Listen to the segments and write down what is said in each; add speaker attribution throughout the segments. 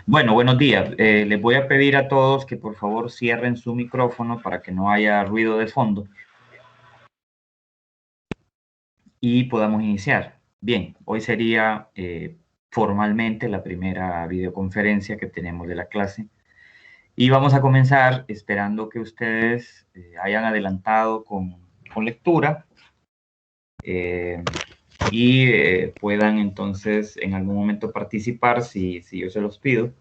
Speaker 1: Bueno, buenos días. Les voy a pedir a todos que por favor cierren su micrófono para que no haya ruido de fondo y podamos iniciar. Bien, hoy sería formalmente la primera videoconferencia que tenemos de la clase y vamos a comenzar esperando que ustedes hayan adelantado con lectura y puedan entonces en algún momento participar si yo se los pido.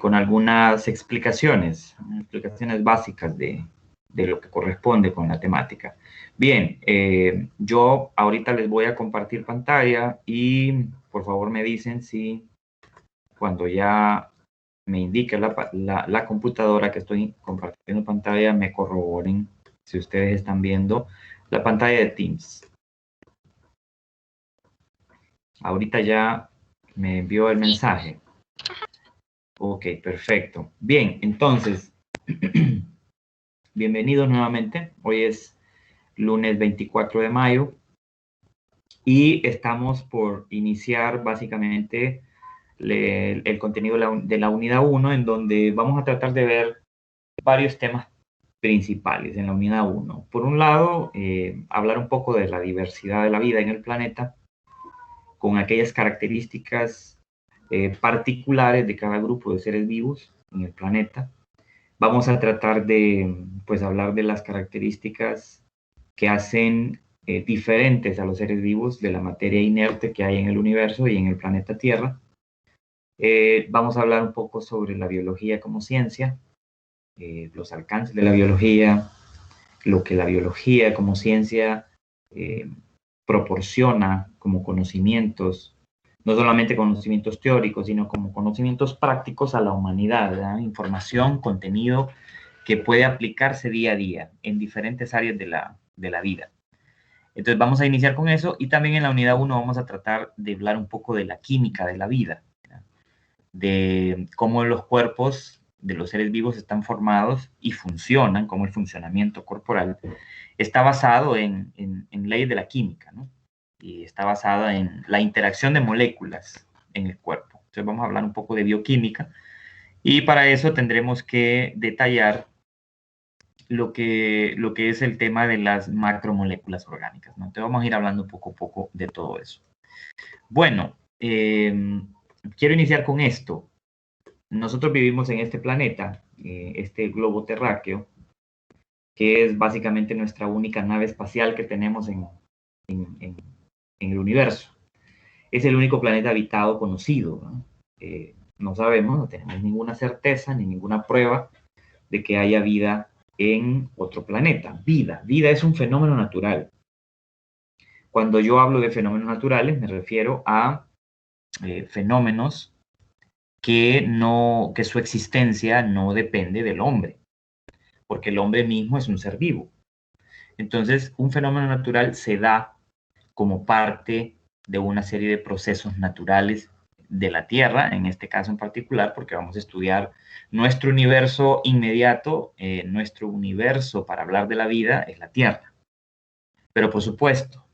Speaker 1: Con algunas explicaciones básicas de lo que corresponde con la temática. Bien, yo ahorita les voy a compartir pantalla y por favor me dicen si cuando ya me indique la computadora que estoy compartiendo pantalla, me corroboren si ustedes están viendo la pantalla de Teams. Ahorita ya me envió el mensaje. Ok, perfecto. Bien, entonces, bienvenidos nuevamente. Hoy es lunes 24 de mayo y estamos por iniciar básicamente el contenido de la unidad 1, en donde vamos a tratar de ver varios temas principales en la unidad 1. Por un lado, hablar un poco de la diversidad de la vida en el planeta, con aquellas características particulares de cada grupo de seres vivos en el planeta. Vamos a tratar de, pues, hablar de las características que hacen diferentes a los seres vivos de la materia inerte que hay en el universo y en el planeta Tierra. Vamos a hablar un poco sobre la biología como ciencia, los alcances de la biología, lo que la biología como ciencia proporciona como conocimientos, no solamente conocimientos teóricos, sino como conocimientos prácticos a la humanidad, ¿verdad? Información, contenido que puede aplicarse día a día en diferentes áreas de la vida. Entonces vamos a iniciar con eso y también en la unidad 1 vamos a tratar de hablar un poco de la química de la vida, ¿verdad? De cómo los cuerpos de los seres vivos están formados y funcionan, cómo el funcionamiento corporal está basado en leyes de la química, ¿no? Y está basada en la interacción de moléculas en el cuerpo. Entonces vamos a hablar un poco de bioquímica y para eso tendremos que detallar lo que es el tema de las macromoléculas orgánicas, ¿no? Entonces vamos a ir hablando poco a poco de todo eso. Bueno, quiero iniciar con esto. Nosotros vivimos en este planeta, este globo terráqueo, que es básicamente nuestra única nave espacial que tenemos en el universo. Es el único planeta habitado conocido, ¿no? No sabemos, no tenemos ninguna certeza ni ninguna prueba de que haya vida en otro planeta. Vida es un fenómeno natural. Cuando yo hablo de fenómenos naturales, me refiero a fenómenos que su existencia no depende del hombre, porque el hombre mismo es un ser vivo. Entonces, un fenómeno natural se da como parte de una serie de procesos naturales de la Tierra, en este caso en particular, porque vamos a estudiar nuestro universo inmediato, nuestro universo para hablar de la vida es la Tierra. Pero por supuesto,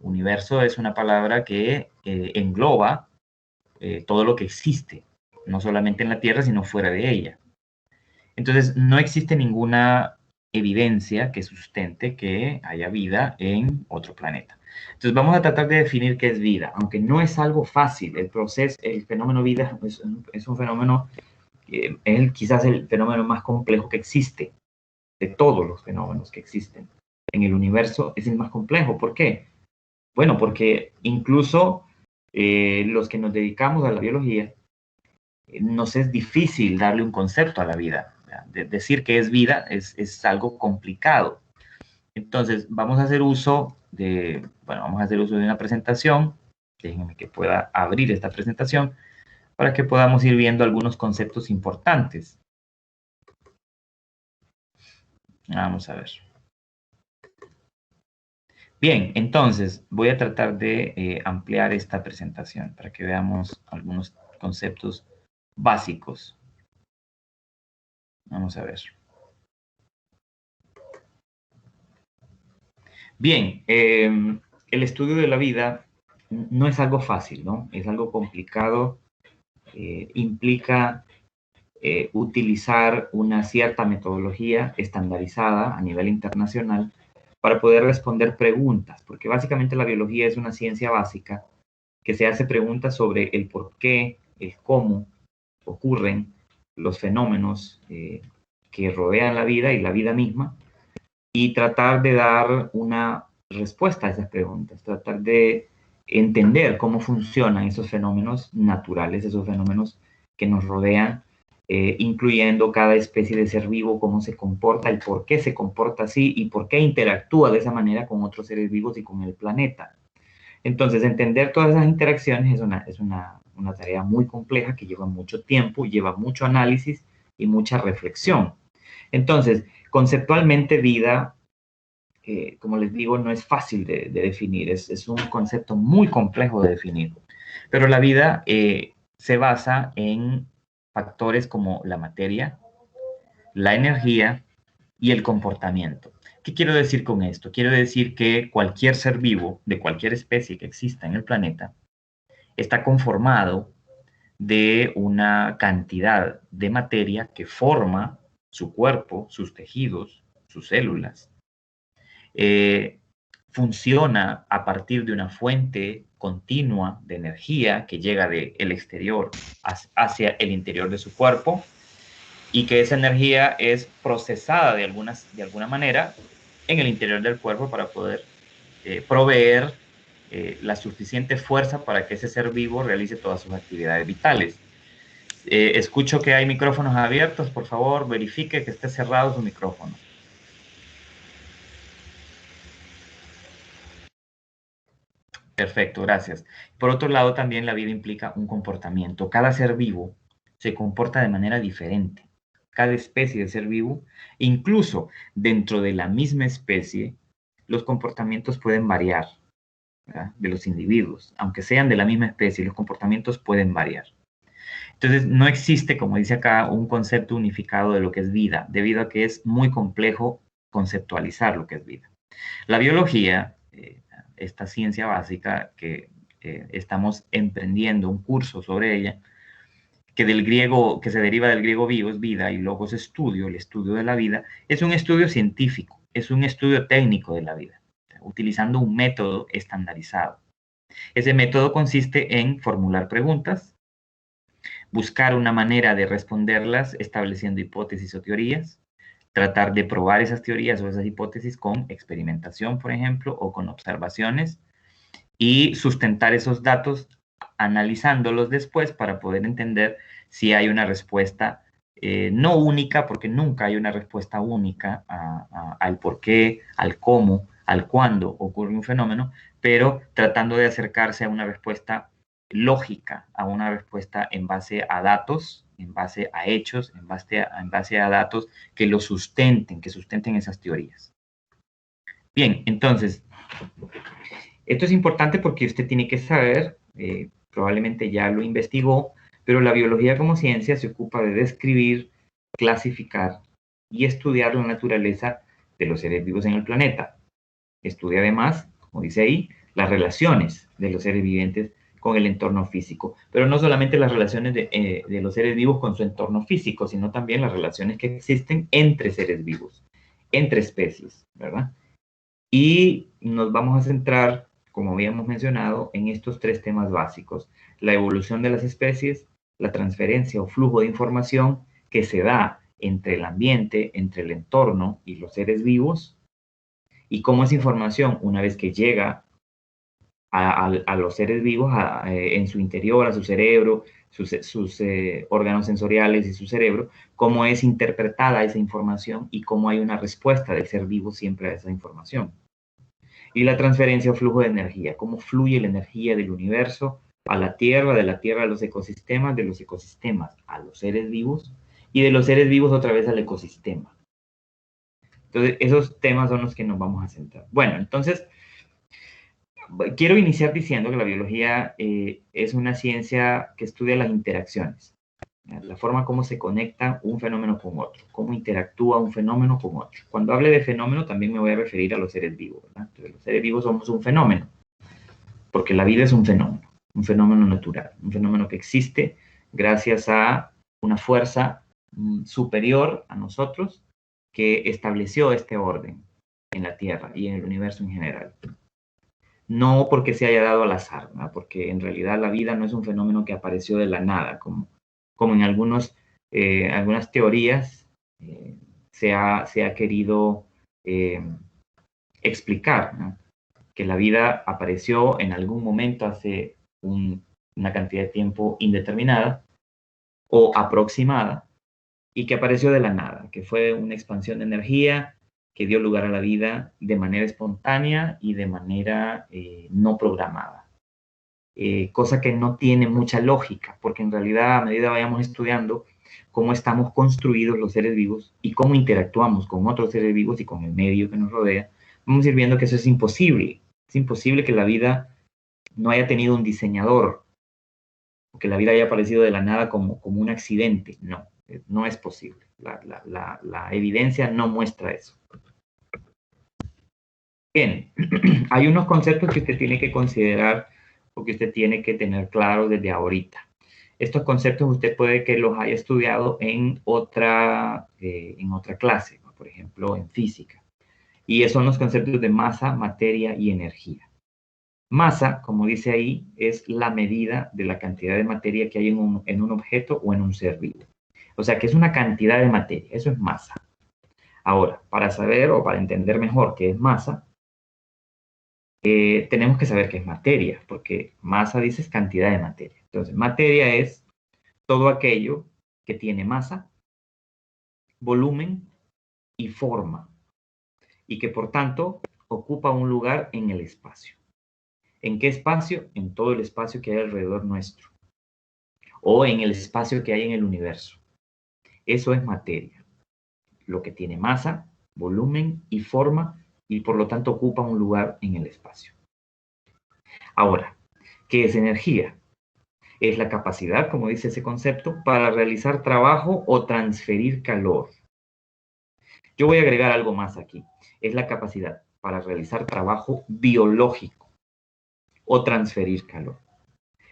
Speaker 1: universo es una palabra que engloba todo lo que existe, no solamente en la Tierra, sino fuera de ella. Entonces, no existe ninguna evidencia que sustente que haya vida en otro planeta. Entonces, vamos a tratar de definir qué es vida, aunque no es algo fácil. El proceso, el fenómeno vida es un fenómeno, es quizás el fenómeno más complejo que existe, de todos los fenómenos que existen en el universo, es el más complejo. ¿Por qué? Bueno, porque incluso los que nos dedicamos a la biología, nos es difícil darle un concepto a la vida. Decir que es vida es algo complicado. Entonces, vamos a hacer uso de una presentación. Déjenme que pueda abrir esta presentación para que podamos ir viendo algunos conceptos importantes. Vamos a ver. Bien, entonces voy a tratar de ampliar esta presentación para que veamos algunos conceptos básicos. Vamos a ver. Bien, el estudio de la vida no es algo fácil, ¿no? Es algo complicado implica utilizar una cierta metodología estandarizada a nivel internacional para poder responder preguntas, porque básicamente la biología es una ciencia básica que se hace preguntas sobre el por qué, el cómo ocurren los fenómenos que rodean la vida y la vida misma, y tratar de dar una respuesta a esas preguntas, tratar de entender cómo funcionan esos fenómenos naturales, esos fenómenos que nos rodean, incluyendo cada especie de ser vivo, cómo se comporta, el por qué se comporta así y por qué interactúa de esa manera con otros seres vivos y con el planeta. Entonces, entender todas esas interacciones es una tarea muy compleja que lleva mucho tiempo, lleva mucho análisis y mucha reflexión. Entonces, conceptualmente vida, como les digo, no es fácil de definir, es un concepto muy complejo de definir. Pero la vida se basa en factores como la materia, la energía y el comportamiento. ¿Qué quiero decir con esto? Quiero decir que cualquier ser vivo, de cualquier especie que exista en el planeta, está conformado de una cantidad de materia que forma su cuerpo, sus tejidos, sus células. Funciona a partir de una fuente continua de energía que llega del exterior hacia el interior de su cuerpo, y que esa energía es procesada de alguna manera en el interior del cuerpo para poder proveer la suficiente fuerza para que ese ser vivo realice todas sus actividades vitales. Escucho que hay micrófonos abiertos, por favor, verifique que esté cerrado su micrófono. Perfecto, gracias. Por otro lado, también la vida implica un comportamiento. Cada ser vivo se comporta de manera diferente. Cada especie de ser vivo, incluso dentro de la misma especie, los comportamientos pueden variar, ¿verdad? De los individuos. Aunque sean de la misma especie, los comportamientos pueden variar. Entonces, no existe, como dice acá, un concepto unificado de lo que es vida, debido a que es muy complejo conceptualizar lo que es vida. La biología, esta ciencia básica que estamos emprendiendo un curso sobre ella, que del griego, que se deriva del griego bio, es vida, y logos estudio, el estudio de la vida, es un estudio científico, es un estudio técnico de la vida, utilizando un método estandarizado. Ese método consiste en formular preguntas, buscar una manera de responderlas estableciendo hipótesis o teorías, tratar de probar esas teorías o esas hipótesis con experimentación, por ejemplo, o con observaciones, y sustentar esos datos analizándolos después para poder entender si hay una respuesta no única, porque nunca hay una respuesta única al por qué, al cómo, al cuándo ocurre un fenómeno, pero tratando de acercarse a una respuesta lógica, a una respuesta en base a datos, en base a hechos, en base a datos que lo sustenten, que sustenten esas teorías. Bien, entonces, esto es importante porque usted tiene que saber, probablemente ya lo investigó, pero la biología como ciencia se ocupa de describir, clasificar y estudiar la naturaleza de los seres vivos en el planeta. Estudia además, como dice ahí, las relaciones de los seres vivientes con el entorno físico, pero no solamente las relaciones de los seres vivos con su entorno físico, sino también las relaciones que existen entre seres vivos, entre especies, ¿verdad? Y nos vamos a centrar, como habíamos mencionado, en estos tres temas básicos: la evolución de las especies, la transferencia o flujo de información que se da entre el ambiente, entre el entorno y los seres vivos, y cómo esa información, una vez que llega a los seres vivos, en su interior, a su cerebro, sus órganos sensoriales y su cerebro, cómo es interpretada esa información y cómo hay una respuesta del ser vivo siempre a esa información. Y la transferencia o flujo de energía, cómo fluye la energía del universo a la Tierra, de la Tierra a los ecosistemas, de los ecosistemas a los seres vivos y de los seres vivos otra vez al ecosistema. Entonces, esos temas son los que nos vamos a centrar. Bueno, entonces, quiero iniciar diciendo que la biología es una ciencia que estudia las interacciones, la forma como se conecta un fenómeno con otro, cómo interactúa un fenómeno con otro. Cuando hable de fenómeno también me voy a referir a los seres vivos, ¿verdad? Entonces, los seres vivos somos un fenómeno, porque la vida es un fenómeno natural, un fenómeno que existe gracias a una fuerza superior a nosotros que estableció este orden en la Tierra y en el universo en general. No porque se haya dado al azar, ¿no? Porque en realidad la vida no es un fenómeno que apareció de la nada, como en algunas teorías se ha querido explicar, ¿no? Que la vida apareció en algún momento hace una cantidad de tiempo indeterminada o aproximada y que apareció de la nada, que fue una expansión de energía que dio lugar a la vida de manera espontánea y de manera no programada. Cosa que no tiene mucha lógica, porque en realidad a medida que vayamos estudiando cómo estamos construidos los seres vivos y cómo interactuamos con otros seres vivos y con el medio que nos rodea, vamos a ir viendo que eso es imposible. Es imposible que la vida no haya tenido un diseñador, o que la vida haya aparecido de la nada como un accidente. No, no es posible. La evidencia no muestra eso. Bien, hay unos conceptos que usted tiene que considerar o que usted tiene que tener claro desde ahorita. Estos conceptos usted puede que los haya estudiado en otra clase, ¿no? Por ejemplo, en física. Y esos son los conceptos de masa, materia y energía. Masa, como dice ahí, es la medida de la cantidad de materia que hay en un objeto o en un ser vivo. O sea, que es una cantidad de materia. Eso es masa. Ahora, para saber o para entender mejor qué es masa, tenemos que saber qué es materia, porque masa dice cantidad de materia. Entonces, materia es todo aquello que tiene masa, volumen y forma, y que por tanto ocupa un lugar en el espacio. ¿En qué espacio? En todo el espacio que hay alrededor nuestro, o en el espacio que hay en el universo. Eso es materia, lo que tiene masa, volumen y forma, y por lo tanto ocupa un lugar en el espacio. Ahora, ¿qué es energía? Es la capacidad, como dice ese concepto, para realizar trabajo o transferir calor. Yo voy a agregar algo más aquí. Es la capacidad para realizar trabajo biológico o transferir calor.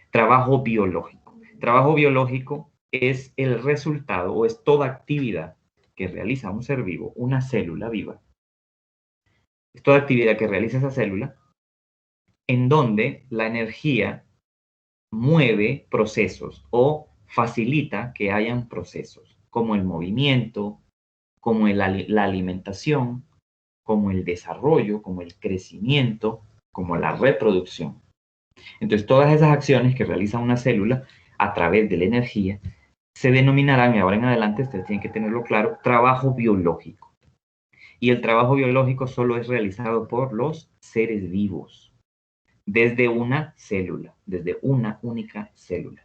Speaker 1: Trabajo biológico. Trabajo biológico es el resultado o es toda actividad que realiza un ser vivo, una célula viva. Es toda actividad que realiza esa célula en donde la energía mueve procesos o facilita que hayan procesos, como el movimiento, como la alimentación, como el desarrollo, como el crecimiento, como la reproducción. Entonces, todas esas acciones que realiza una célula a través de la energía se denominarán, y ahora en adelante ustedes tienen que tenerlo claro, trabajo biológico. Y el trabajo biológico solo es realizado por los seres vivos, desde una célula, desde una única célula.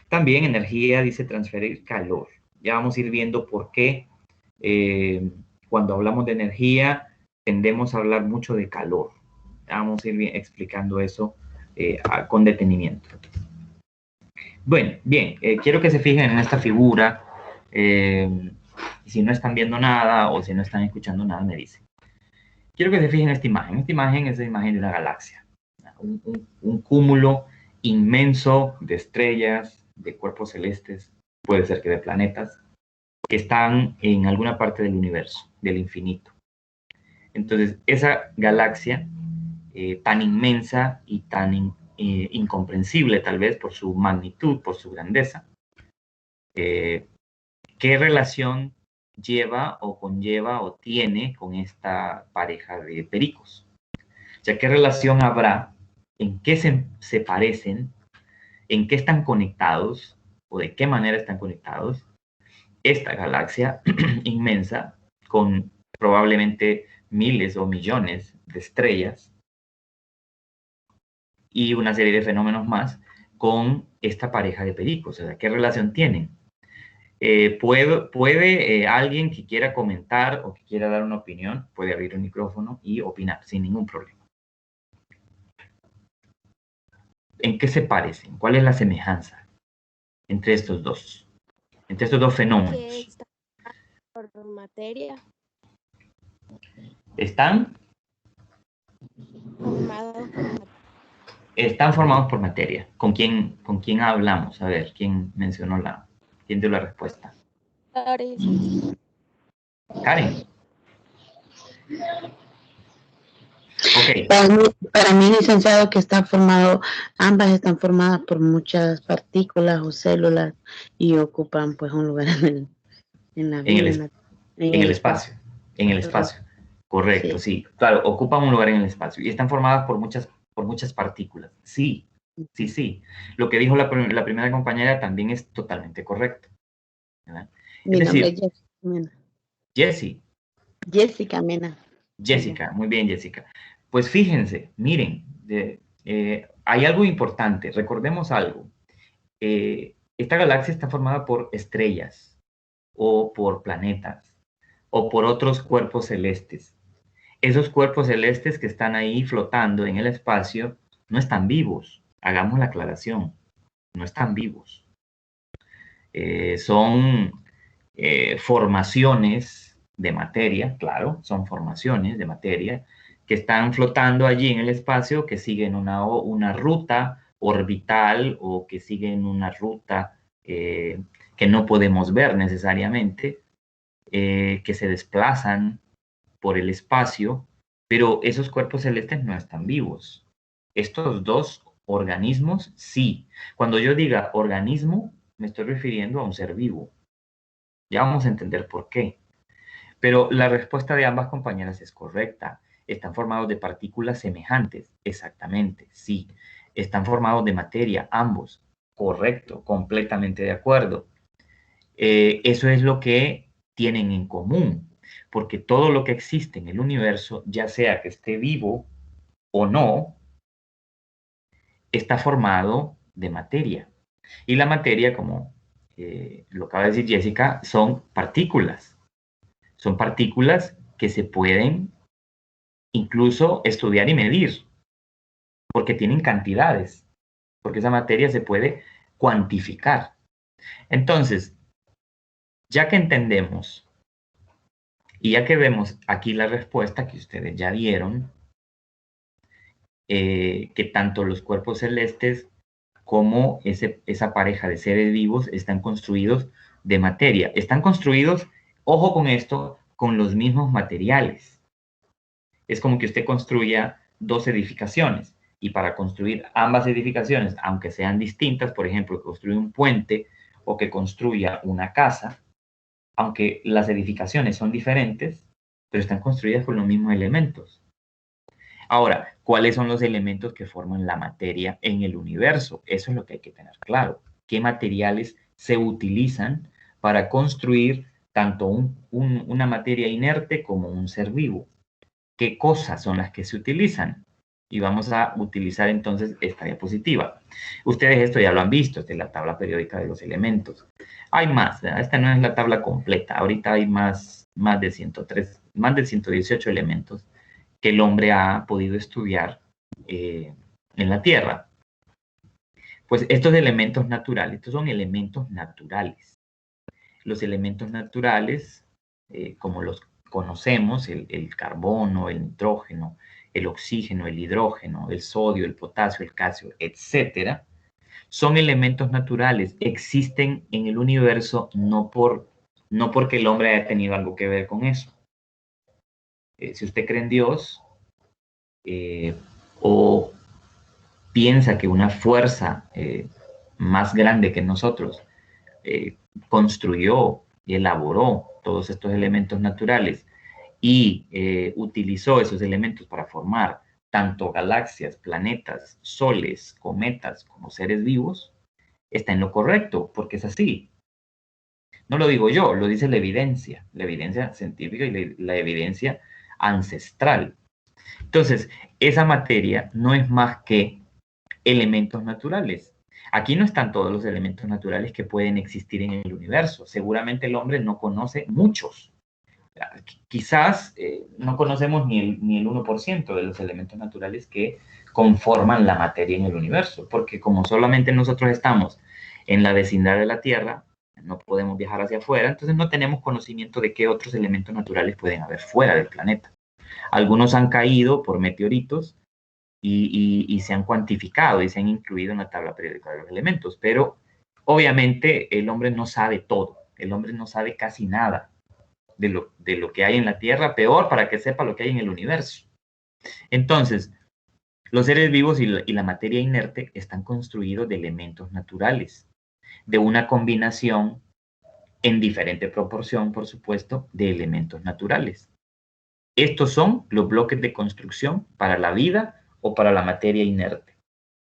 Speaker 1: También energía dice transferir calor. Ya vamos a ir viendo por qué cuando hablamos de energía tendemos a hablar mucho de calor. Ya vamos a ir explicando eso con detenimiento. Bueno, bien, quiero que se fijen en esta figura. Si no están viendo nada o si no están escuchando nada, me dicen. Quiero que se fijen en esta imagen. Esta imagen es la imagen de una galaxia. Un cúmulo inmenso de estrellas, de cuerpos celestes, puede ser que de planetas, que están en alguna parte del universo, del infinito. Entonces, esa galaxia tan inmensa y tan incomprensible tal vez por su magnitud, por su grandeza, ¿qué relación lleva o conlleva o tiene con esta pareja de pericos? O sea, ¿qué relación habrá? ¿En qué se parecen? ¿En qué están conectados? ¿O de qué manera están conectados? Esta galaxia inmensa, con probablemente miles o millones de estrellas y una serie de fenómenos más, con esta pareja de pericos. O sea, ¿qué relación tienen? ¿Puede alguien que quiera comentar o que quiera dar una opinión, puede abrir el micrófono y opinar sin ningún problema? ¿En qué se parecen? ¿Cuál es la semejanza entre estos dos fenómenos?
Speaker 2: Que está por materia.
Speaker 1: ¿Están?
Speaker 2: Formado por materia.
Speaker 1: Están formados por materia. Con quién hablamos? A ver, ¿quién mencionó quién dio la respuesta?
Speaker 2: Larissa.
Speaker 1: Karen. Ok,
Speaker 3: Para mí, licenciado, que está formado, ambas están formadas por muchas partículas o células y ocupan pues un lugar en la
Speaker 1: en
Speaker 3: vida,
Speaker 1: el,
Speaker 3: en
Speaker 1: en
Speaker 3: el
Speaker 1: el
Speaker 3: espacio.
Speaker 1: espacio. En el
Speaker 3: Correcto.
Speaker 1: espacio. Correcto,
Speaker 3: Sí.
Speaker 1: sí. Claro, ocupan un lugar en el espacio y están formadas por muchas partículas. Sí, sí, sí. Lo que dijo la primera compañera también es totalmente correcto, ¿verdad? Es
Speaker 3: Mi nombre es
Speaker 1: decir,
Speaker 3: Jessica Mena.
Speaker 1: Jessie,
Speaker 3: Jessica Mena. Perdón.
Speaker 1: Jessica, muy bien, Jessica. Pues fíjense, miren, hay algo importante, recordemos algo. Esta galaxia está formada por estrellas o por planetas o por otros cuerpos celestes. Esos cuerpos celestes que están ahí flotando en el espacio no están vivos. Hagamos la aclaración, no están vivos. Son formaciones de materia, claro, son formaciones de materia que están flotando allí en el espacio, que siguen una ruta orbital o que siguen una ruta que no podemos ver necesariamente, que se desplazan por el espacio, pero esos cuerpos celestes no están vivos. Estos dos organismos, sí. Cuando yo diga organismo, me estoy refiriendo a un ser vivo. Ya vamos a entender por qué. Pero la respuesta de ambas compañeras es correcta. Están formados de partículas semejantes. Exactamente, sí. Están formados de materia, ambos. Correcto, completamente de acuerdo. Eso es lo que tienen en común, porque todo lo que existe en el universo, ya sea que esté vivo o no, está formado de materia. Y la materia, como lo acaba de decir Jessica, son partículas. Son partículas que se pueden incluso estudiar y medir, porque tienen cantidades, porque esa materia se puede cuantificar. Entonces, ya que entendemos y ya que vemos aquí la respuesta que ustedes ya dieron, que tanto los cuerpos celestes como esa pareja de seres vivos están construidos de materia. Están construidos, ojo con esto, con los mismos materiales. Es como que usted construya dos edificaciones y para construir ambas edificaciones, aunque sean distintas, por ejemplo, que construya un puente o que construya una casa, aunque las edificaciones son diferentes, pero están construidas con los mismos elementos. Ahora, ¿cuáles son los elementos que forman la materia en el universo? Eso es lo que hay que tener claro. ¿Qué materiales se utilizan para construir tanto una materia inerte como un ser vivo? ¿Qué cosas son las que se utilizan? Y vamos a utilizar entonces esta diapositiva. Ustedes esto ya lo han visto, esta es la tabla periódica de los elementos. Hay más, ¿verdad? Esta no es la tabla completa. Ahorita hay más de 103, más de 118 elementos que el hombre ha podido estudiar en la Tierra. Pues estos elementos naturales, estos son elementos naturales. Los elementos naturales, como los conocemos, el carbono, el nitrógeno, el oxígeno, el hidrógeno, el sodio, el potasio, el calcio, etcétera, son elementos naturales. Existen en el universo no porque el hombre haya tenido algo que ver con eso. Si usted cree en Dios, o piensa que una fuerza más grande que nosotros construyó y elaboró todos estos elementos naturales y utilizó esos elementos para formar tanto galaxias, planetas, soles, cometas como seres vivos, está en lo correcto, porque es así. No lo digo yo, lo dice la evidencia científica y la evidencia ancestral. Entonces, esa materia no es más que elementos naturales. Aquí no están todos los elementos naturales que pueden existir en el universo. Seguramente el hombre no conoce muchos. Quizás no conocemos ni el 1% de los elementos naturales que conforman la materia en el universo, porque como solamente nosotros estamos en la vecindad de la Tierra, no podemos viajar hacia afuera, entonces no tenemos conocimiento de qué otros elementos naturales pueden haber fuera del planeta. Algunos han caído por meteoritos y se han cuantificado y se han incluido en la tabla periódica de los elementos. Pero obviamente el hombre no sabe todo, el hombre no sabe casi nada de lo que hay en la Tierra, peor para que sepa lo que hay en el universo. Entonces, los seres vivos y la materia inerte están construidos de elementos naturales, de una combinación en diferente proporción, por supuesto, de elementos naturales. Estos son los bloques de construcción para la vida o para la materia inerte.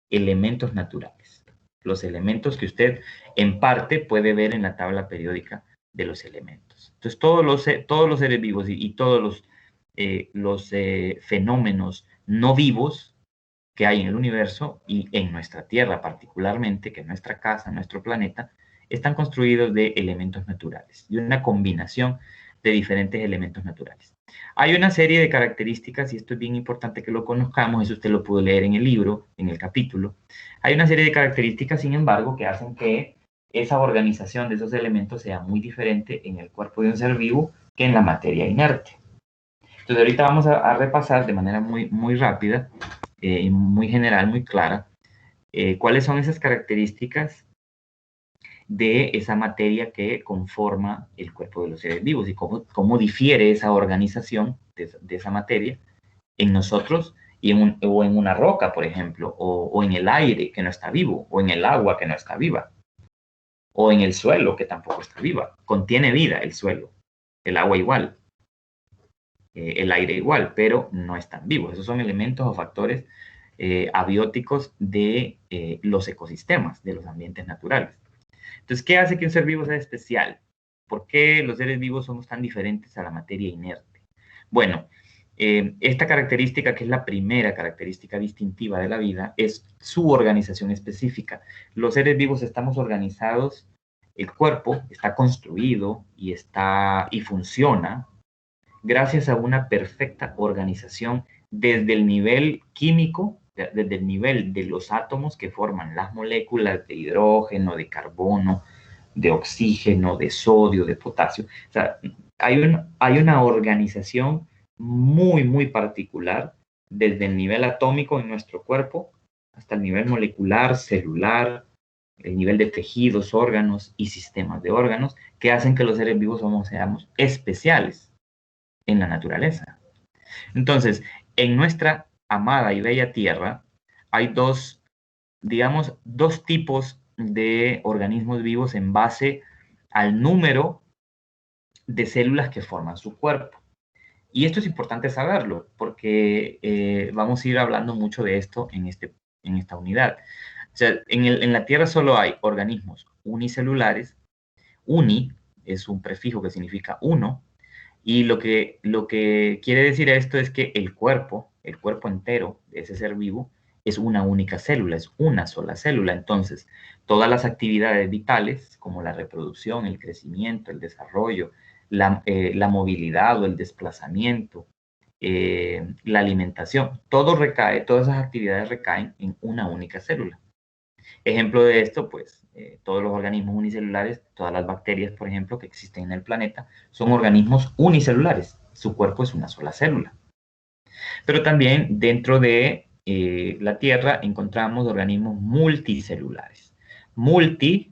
Speaker 1: Elementos naturales. Los elementos que usted en parte puede ver en la tabla periódica de los elementos. Entonces, todos los seres vivos y todos los fenómenos no vivos que hay en el universo y en nuestra Tierra particularmente, que es nuestra casa, nuestro planeta, están construidos de elementos naturales, de una combinación de diferentes elementos naturales. Hay una serie de características, y esto es bien importante que lo conozcamos, eso usted lo puede leer en el libro, en el capítulo. Hay una serie de características, sin embargo, que hacen que esa organización de esos elementos sea muy diferente en el cuerpo de un ser vivo que en la materia inerte. Entonces, ahorita vamos a repasar de manera muy rápida, muy general, muy clara, cuáles son esas características de esa materia que conforma el cuerpo de los seres vivos y cómo difiere esa organización de esa materia en nosotros o en una roca, por ejemplo, o en el aire que no está vivo, o en el agua que no está viva, o en el suelo que tampoco está viva. Contiene vida el suelo, el agua igual, el aire igual, pero no están vivos. Esos son elementos o factores abióticos de los ecosistemas, de los ambientes naturales. Entonces, ¿qué hace que un ser vivo sea especial? ¿Por qué los seres vivos somos tan diferentes a la materia inerte? Bueno, esta característica, que es la primera característica distintiva de la vida, es su organización específica. Los seres vivos estamos organizados, el cuerpo está construido y funciona gracias a una perfecta organización desde el nivel químico, desde el nivel de los átomos que forman las moléculas de hidrógeno, de carbono, de oxígeno, de sodio, de potasio. O sea, hay una organización muy particular desde el nivel atómico en nuestro cuerpo hasta el nivel molecular, celular, el nivel de tejidos, órganos y sistemas de órganos que hacen que los seres vivos seamos especiales en la naturaleza. Entonces, en nuestra amada y bella Tierra hay dos tipos de organismos vivos en base al número de células que forman su cuerpo. Y esto es importante saberlo, porque vamos a ir hablando mucho de esto en esta unidad. O sea, en la Tierra solo hay organismos unicelulares. Uni es un prefijo que significa uno, y lo que quiere decir esto es que el cuerpo entero de ese ser vivo es una única célula, es una sola célula. Entonces, todas las actividades vitales, como la reproducción, el crecimiento, el desarrollo, la movilidad o el desplazamiento, la alimentación, todas esas actividades recaen en una única célula. Ejemplo de esto, pues, todos los organismos unicelulares, todas las bacterias, por ejemplo, que existen en el planeta, son organismos unicelulares. Su cuerpo es una sola célula. Pero también dentro de la Tierra encontramos organismos multicelulares. Muchas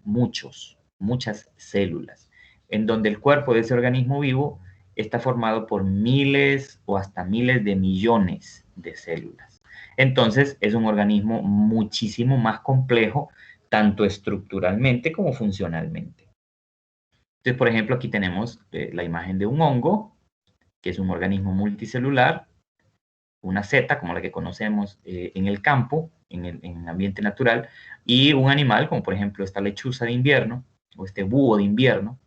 Speaker 1: células, en donde el cuerpo de ese organismo vivo está formado por miles o hasta miles de millones de células. Entonces, es un organismo muchísimo más complejo, tanto estructuralmente como funcionalmente. Entonces, por ejemplo, aquí tenemos la imagen de un hongo, que es un organismo multicelular, una seta, como la que conocemos en el campo, en el ambiente natural, y un animal, como por ejemplo esta lechuza de invierno, o este búho de invierno,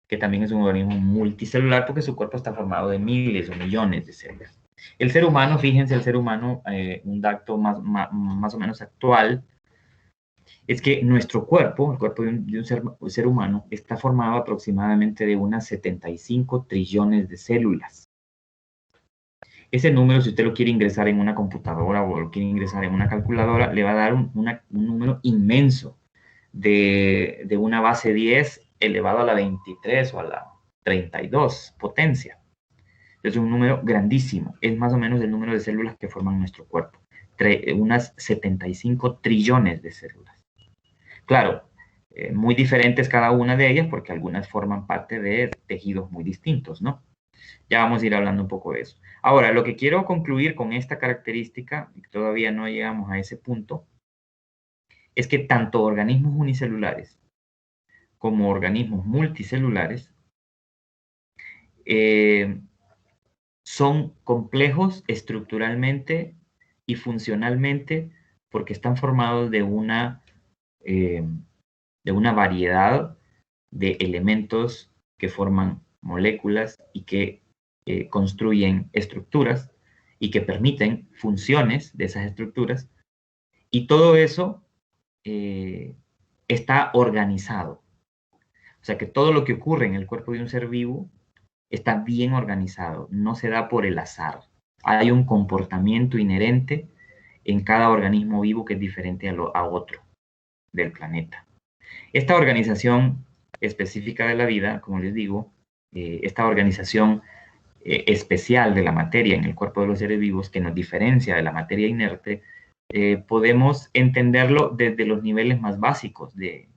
Speaker 1: que también es un organismo multicelular porque su cuerpo está formado de miles o millones de células. El ser humano, fíjense, un dato más o menos actual, es que nuestro cuerpo, el cuerpo de un ser humano, está formado aproximadamente de unas 75 trillones de células. Ese número, si usted lo quiere ingresar en una computadora o lo quiere ingresar en una calculadora, le va a dar un número inmenso de una base 10 elevado a la 23 o a la 32 potencia. Es un número grandísimo. Es más o menos el número de células que forman nuestro cuerpo. unas 75 trillones de células. Claro, muy diferentes cada una de ellas porque algunas forman parte de tejidos muy distintos, ¿no? Ya vamos a ir hablando un poco de eso. Ahora, lo que quiero concluir con esta característica, y todavía no llegamos a ese punto, es que tanto organismos unicelulares como organismos multicelulares son complejos estructuralmente y funcionalmente porque están formados de una variedad de elementos que forman moléculas y que construyen estructuras y que permiten funciones de esas estructuras. Y todo eso está organizado. O sea que todo lo que ocurre en el cuerpo de un ser vivo está bien organizado, no se da por el azar. Hay un comportamiento inherente en cada organismo vivo que es diferente a otro del planeta. Esta organización específica de la vida, como les digo, esta organización especial de la materia en el cuerpo de los seres vivos que nos diferencia de la materia inerte, podemos entenderlo desde los niveles más básicos de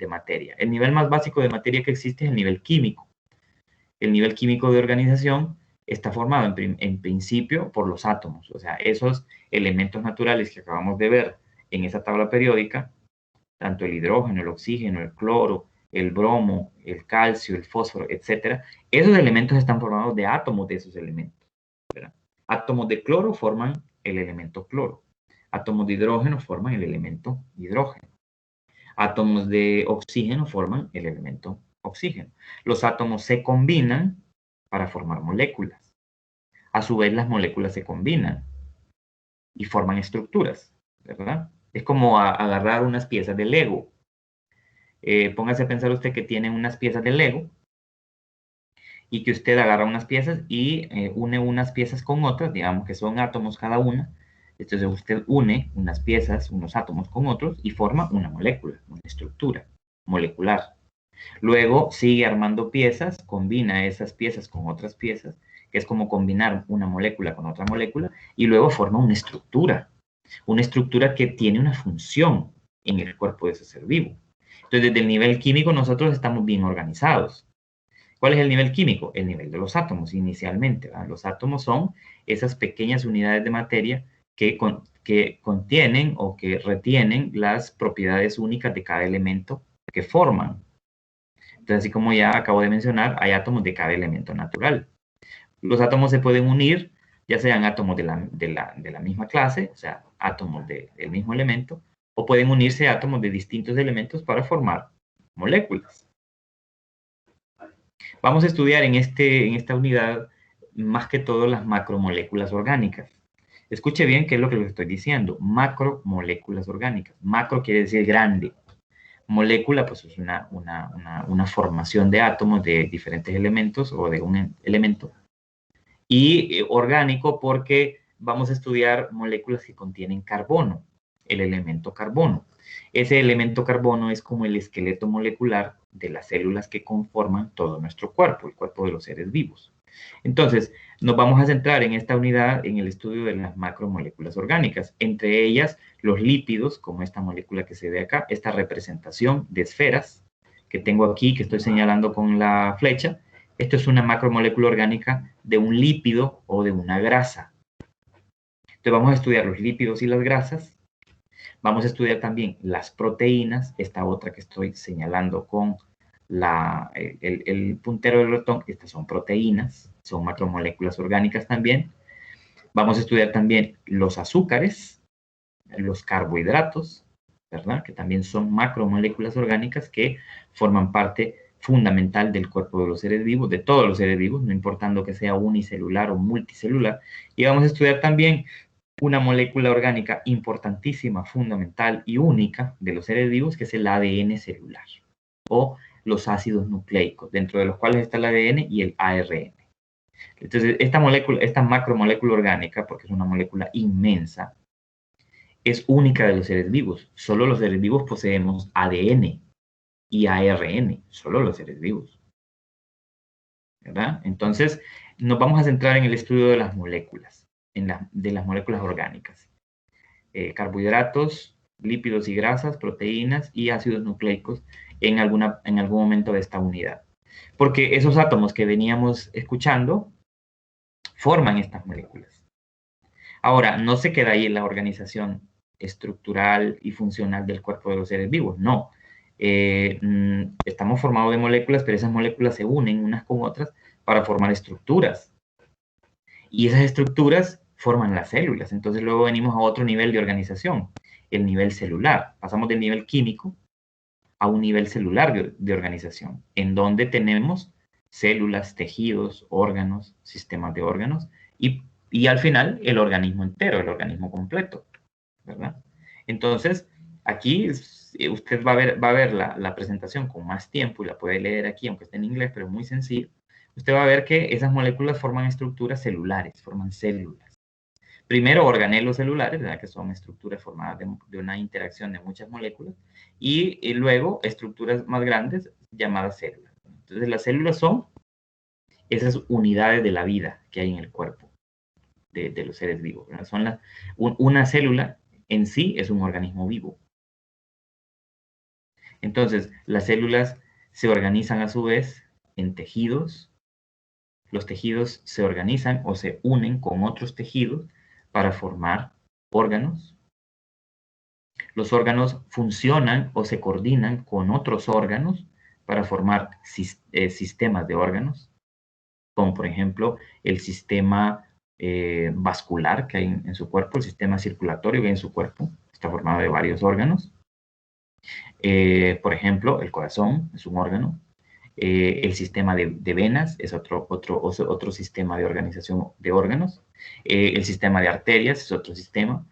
Speaker 1: materia. El nivel más básico de materia que existe es el nivel químico. El nivel químico de organización está formado en principio por los átomos, o sea, esos elementos naturales que acabamos de ver en esa tabla periódica, tanto el hidrógeno, el oxígeno, el cloro, el bromo, el calcio, el fósforo, etcétera, esos elementos están formados de átomos de esos elementos, ¿verdad? Átomos de cloro forman el elemento cloro. Átomos de hidrógeno forman el elemento hidrógeno. Átomos de oxígeno forman el elemento oxígeno. Los átomos se combinan para formar moléculas. A su vez, las moléculas se combinan y forman estructuras, ¿verdad? Es como agarrar unas piezas de Lego. Póngase a pensar usted que tiene unas piezas de Lego y que usted agarra unas piezas y une unas piezas con otras, digamos que son átomos cada una. Entonces usted une unas piezas, unos átomos con otros y forma una molécula, una estructura molecular. Luego sigue armando piezas, combina esas piezas con otras piezas, que es como combinar una molécula con otra molécula, y luego forma una estructura que tiene una función en el cuerpo de ese ser vivo. Entonces, desde el nivel químico nosotros estamos bien organizados. ¿Cuál es el nivel químico? El nivel de los átomos inicialmente, ¿verdad? Los átomos son esas pequeñas unidades de materia que contienen o que retienen las propiedades únicas de cada elemento que forman. Entonces, así como ya acabo de mencionar, hay átomos de cada elemento natural. Los átomos se pueden unir, ya sean átomos de la misma clase, o sea, átomos del mismo elemento, o pueden unirse átomos de distintos elementos para formar moléculas. Vamos a estudiar en esta unidad más que todo las macromoléculas orgánicas. Escuche bien qué es lo que les estoy diciendo. Macromoléculas orgánicas. Macro quiere decir grande. Molécula, pues es una formación de átomos de diferentes elementos o de un elemento. Y orgánico porque vamos a estudiar moléculas que contienen carbono, el elemento carbono. Ese elemento carbono es como el esqueleto molecular de las células que conforman todo nuestro cuerpo, el cuerpo de los seres vivos. Entonces, nos vamos a centrar en esta unidad en el estudio de las macromoléculas orgánicas, entre ellas los lípidos, como esta molécula que se ve acá, esta representación de esferas que tengo aquí, que estoy señalando con la flecha. Esto es una macromolécula orgánica de un lípido o de una grasa. Entonces vamos a estudiar los lípidos y las grasas. Vamos a estudiar también las proteínas, esta otra que estoy señalando con el puntero del ratón. Estas son proteínas, son macromoléculas orgánicas también. Vamos a estudiar también los azúcares, los carbohidratos, ¿verdad? Que también son macromoléculas orgánicas que forman parte fundamental del cuerpo de los seres vivos, de todos los seres vivos, no importando que sea unicelular o multicelular. Y vamos a estudiar también una molécula orgánica importantísima, fundamental y única de los seres vivos, que es el ADN celular, o los ácidos nucleicos, dentro de los cuales está el ADN y el ARN. Entonces, esta macromolécula orgánica, porque es una molécula inmensa, es única de los seres vivos. Solo los seres vivos poseemos ADN y ARN, solo los seres vivos, ¿verdad? Entonces, nos vamos a centrar en el estudio de las moléculas, de las moléculas orgánicas. carbohidratos, lípidos y grasas, proteínas y ácidos nucleicos en algún momento de esta unidad. Porque esos átomos que veníamos escuchando forman estas moléculas. Ahora, no se queda ahí en la organización estructural y funcional del cuerpo de los seres vivos, no. Estamos formados de moléculas, pero esas moléculas se unen unas con otras para formar estructuras. Y esas estructuras forman las células. Entonces luego venimos a otro nivel de organización, el nivel celular. Pasamos del nivel químico a un nivel celular de organización, en donde tenemos células, tejidos, órganos, sistemas de órganos, y al final el organismo entero, el organismo completo, ¿verdad? Entonces, aquí usted va a ver la presentación con más tiempo y la puede leer aquí, aunque esté en inglés, pero es muy sencillo. Usted va a ver que esas moléculas forman estructuras celulares, forman células. Primero organelos celulares, ¿verdad? Que son estructuras formadas de una interacción de muchas moléculas, y luego estructuras más grandes llamadas células. Entonces las células son esas unidades de la vida que hay en el cuerpo de los seres vivos, ¿verdad? Son una célula en sí es un organismo vivo. Entonces las células se organizan a su vez en tejidos. Los tejidos se organizan o se unen con otros tejidos para formar órganos. Los órganos funcionan o se coordinan con otros órganos para formar sistemas de órganos, como por ejemplo el sistema vascular que hay en su cuerpo, el sistema circulatorio que hay en su cuerpo, está formado de varios órganos. Por ejemplo, el corazón es un órgano. El sistema de venas es otro sistema de organización de órganos. El sistema de arterias es otro sistema.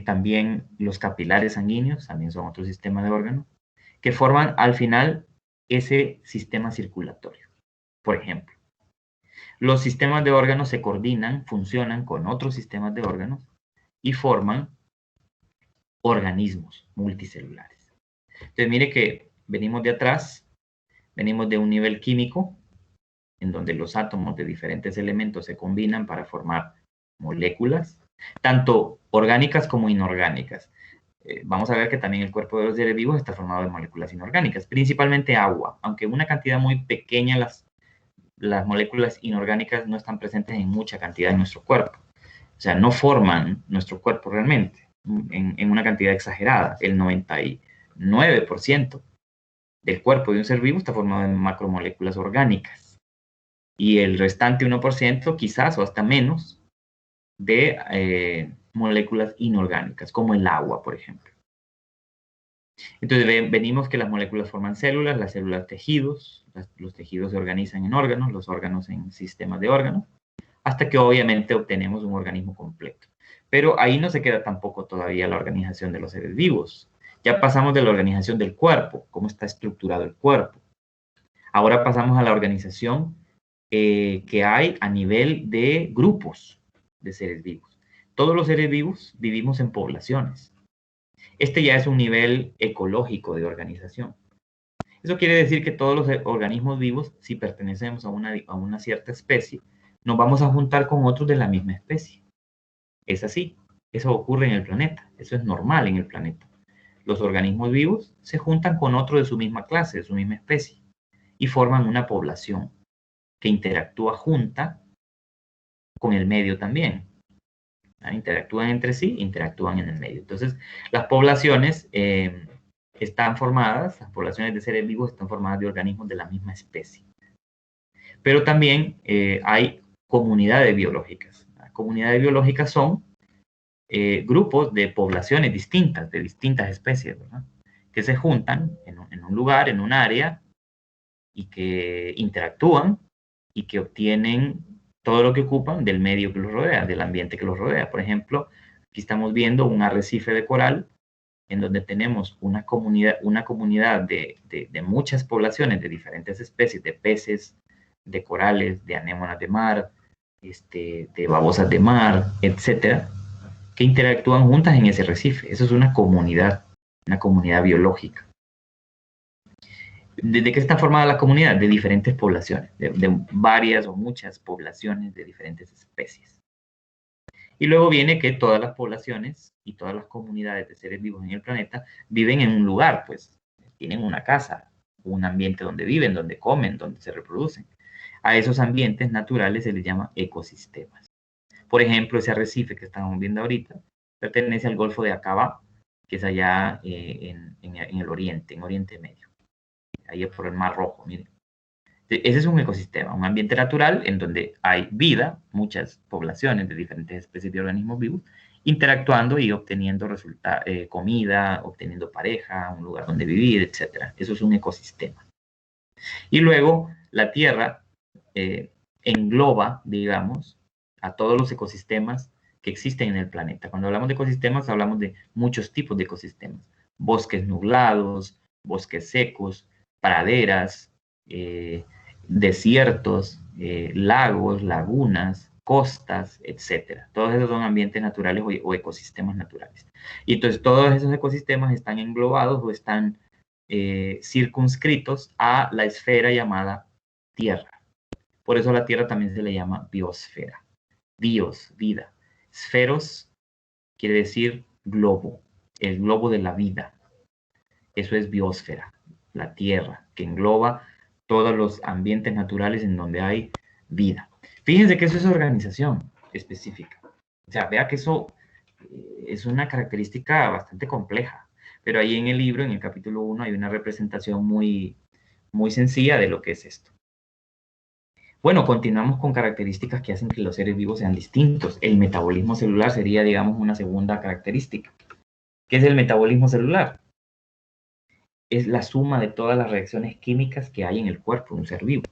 Speaker 1: También los capilares sanguíneos también son otro sistema de órganos que forman al final ese sistema circulatorio. Por ejemplo, los sistemas de órganos se coordinan, funcionan con otros sistemas de órganos y forman organismos multicelulares. Entonces, mire que venimos de atrás, venimos de un nivel químico, en donde los átomos de diferentes elementos se combinan para formar moléculas, tanto orgánicas como inorgánicas. Vamos a ver que también el cuerpo de los seres vivos está formado de moléculas inorgánicas, principalmente agua, aunque una cantidad muy pequeña, las moléculas inorgánicas no están presentes en mucha cantidad en nuestro cuerpo. O sea, no forman nuestro cuerpo realmente en una cantidad exagerada. El 99% del cuerpo de un ser vivo está formado de macromoléculas orgánicas. Y el restante 1%, quizás o hasta menos, de moléculas inorgánicas, como el agua, por ejemplo. Entonces venimos que las moléculas forman células, las células tejidos, los tejidos se organizan en órganos, los órganos en sistemas de órganos, hasta que obviamente obtenemos un organismo completo. Pero ahí no se queda tampoco todavía la organización de los seres vivos. Ya pasamos de la organización del cuerpo, cómo está estructurado el cuerpo. Ahora pasamos a la organización que hay a nivel de grupos de seres vivos. Todos los seres vivos vivimos en poblaciones. Este ya es un nivel ecológico de organización. Eso quiere decir que todos los organismos vivos, si pertenecemos a una cierta especie, nos vamos a juntar con otros de la misma especie. Es así. Eso ocurre en el planeta. Eso es normal en el planeta. Los organismos vivos se juntan con otros de su misma clase, de su misma especie, y forman una población que interactúa junta con el medio también. Interactúan entre sí, interactúan en el medio. Entonces, las poblaciones están formadas, las poblaciones de seres vivos están formadas de organismos de la misma especie. Pero también hay comunidades biológicas. Las comunidades biológicas son grupos de poblaciones distintas, de distintas especies, ¿verdad? Que se juntan en un lugar, en un área, y que interactúan y que obtienen todo lo que ocupan del medio que los rodea, del ambiente que los rodea. Por ejemplo, aquí estamos viendo un arrecife de coral en donde tenemos una comunidad de muchas poblaciones de diferentes especies, de peces, de corales, de anémonas de mar, de babosas de mar, etcétera, que interactúan juntas en ese arrecife. Eso es una comunidad biológica. ¿De qué está formada la comunidad? De diferentes poblaciones, de varias o muchas poblaciones de diferentes especies. Y luego viene que todas las poblaciones y todas las comunidades de seres vivos en el planeta viven en un lugar, pues tienen una casa, un ambiente donde viven, donde comen, donde se reproducen. A esos ambientes naturales se les llama ecosistemas. Por ejemplo, ese arrecife que estamos viendo ahorita pertenece al Golfo de Aqaba, que es allá en el oriente, en Oriente Medio. Ahí es por el Mar Rojo, miren. Ese es un ecosistema, un ambiente natural en donde hay vida, muchas poblaciones de diferentes especies de organismos vivos, interactuando y obteniendo comida, obteniendo pareja, un lugar donde vivir, etc. Eso es un ecosistema. Y luego la Tierra engloba, digamos, a todos los ecosistemas que existen en el planeta. Cuando hablamos de ecosistemas, hablamos de muchos tipos de ecosistemas. Bosques nublados, bosques secos, praderas, desiertos, lagos, lagunas, costas, etc. Todos esos son ambientes naturales o ecosistemas naturales. Y entonces todos esos ecosistemas están englobados o están circunscritos a la esfera llamada Tierra. Por eso a la Tierra también se le llama biosfera. Bios, vida. Esferos quiere decir globo, el globo de la vida. Eso es biosfera, la Tierra, que engloba todos los ambientes naturales en donde hay vida. Fíjense que eso es organización específica. O sea, vea que eso es una característica bastante compleja. Pero ahí en el libro, en el capítulo 1, hay una representación muy sencilla de lo que es esto. Bueno, continuamos con características que hacen que los seres vivos sean distintos. El metabolismo celular sería, digamos, una segunda característica. ¿Qué es el metabolismo celular? Es la suma de todas las reacciones químicas que hay en el cuerpo de un ser vivo.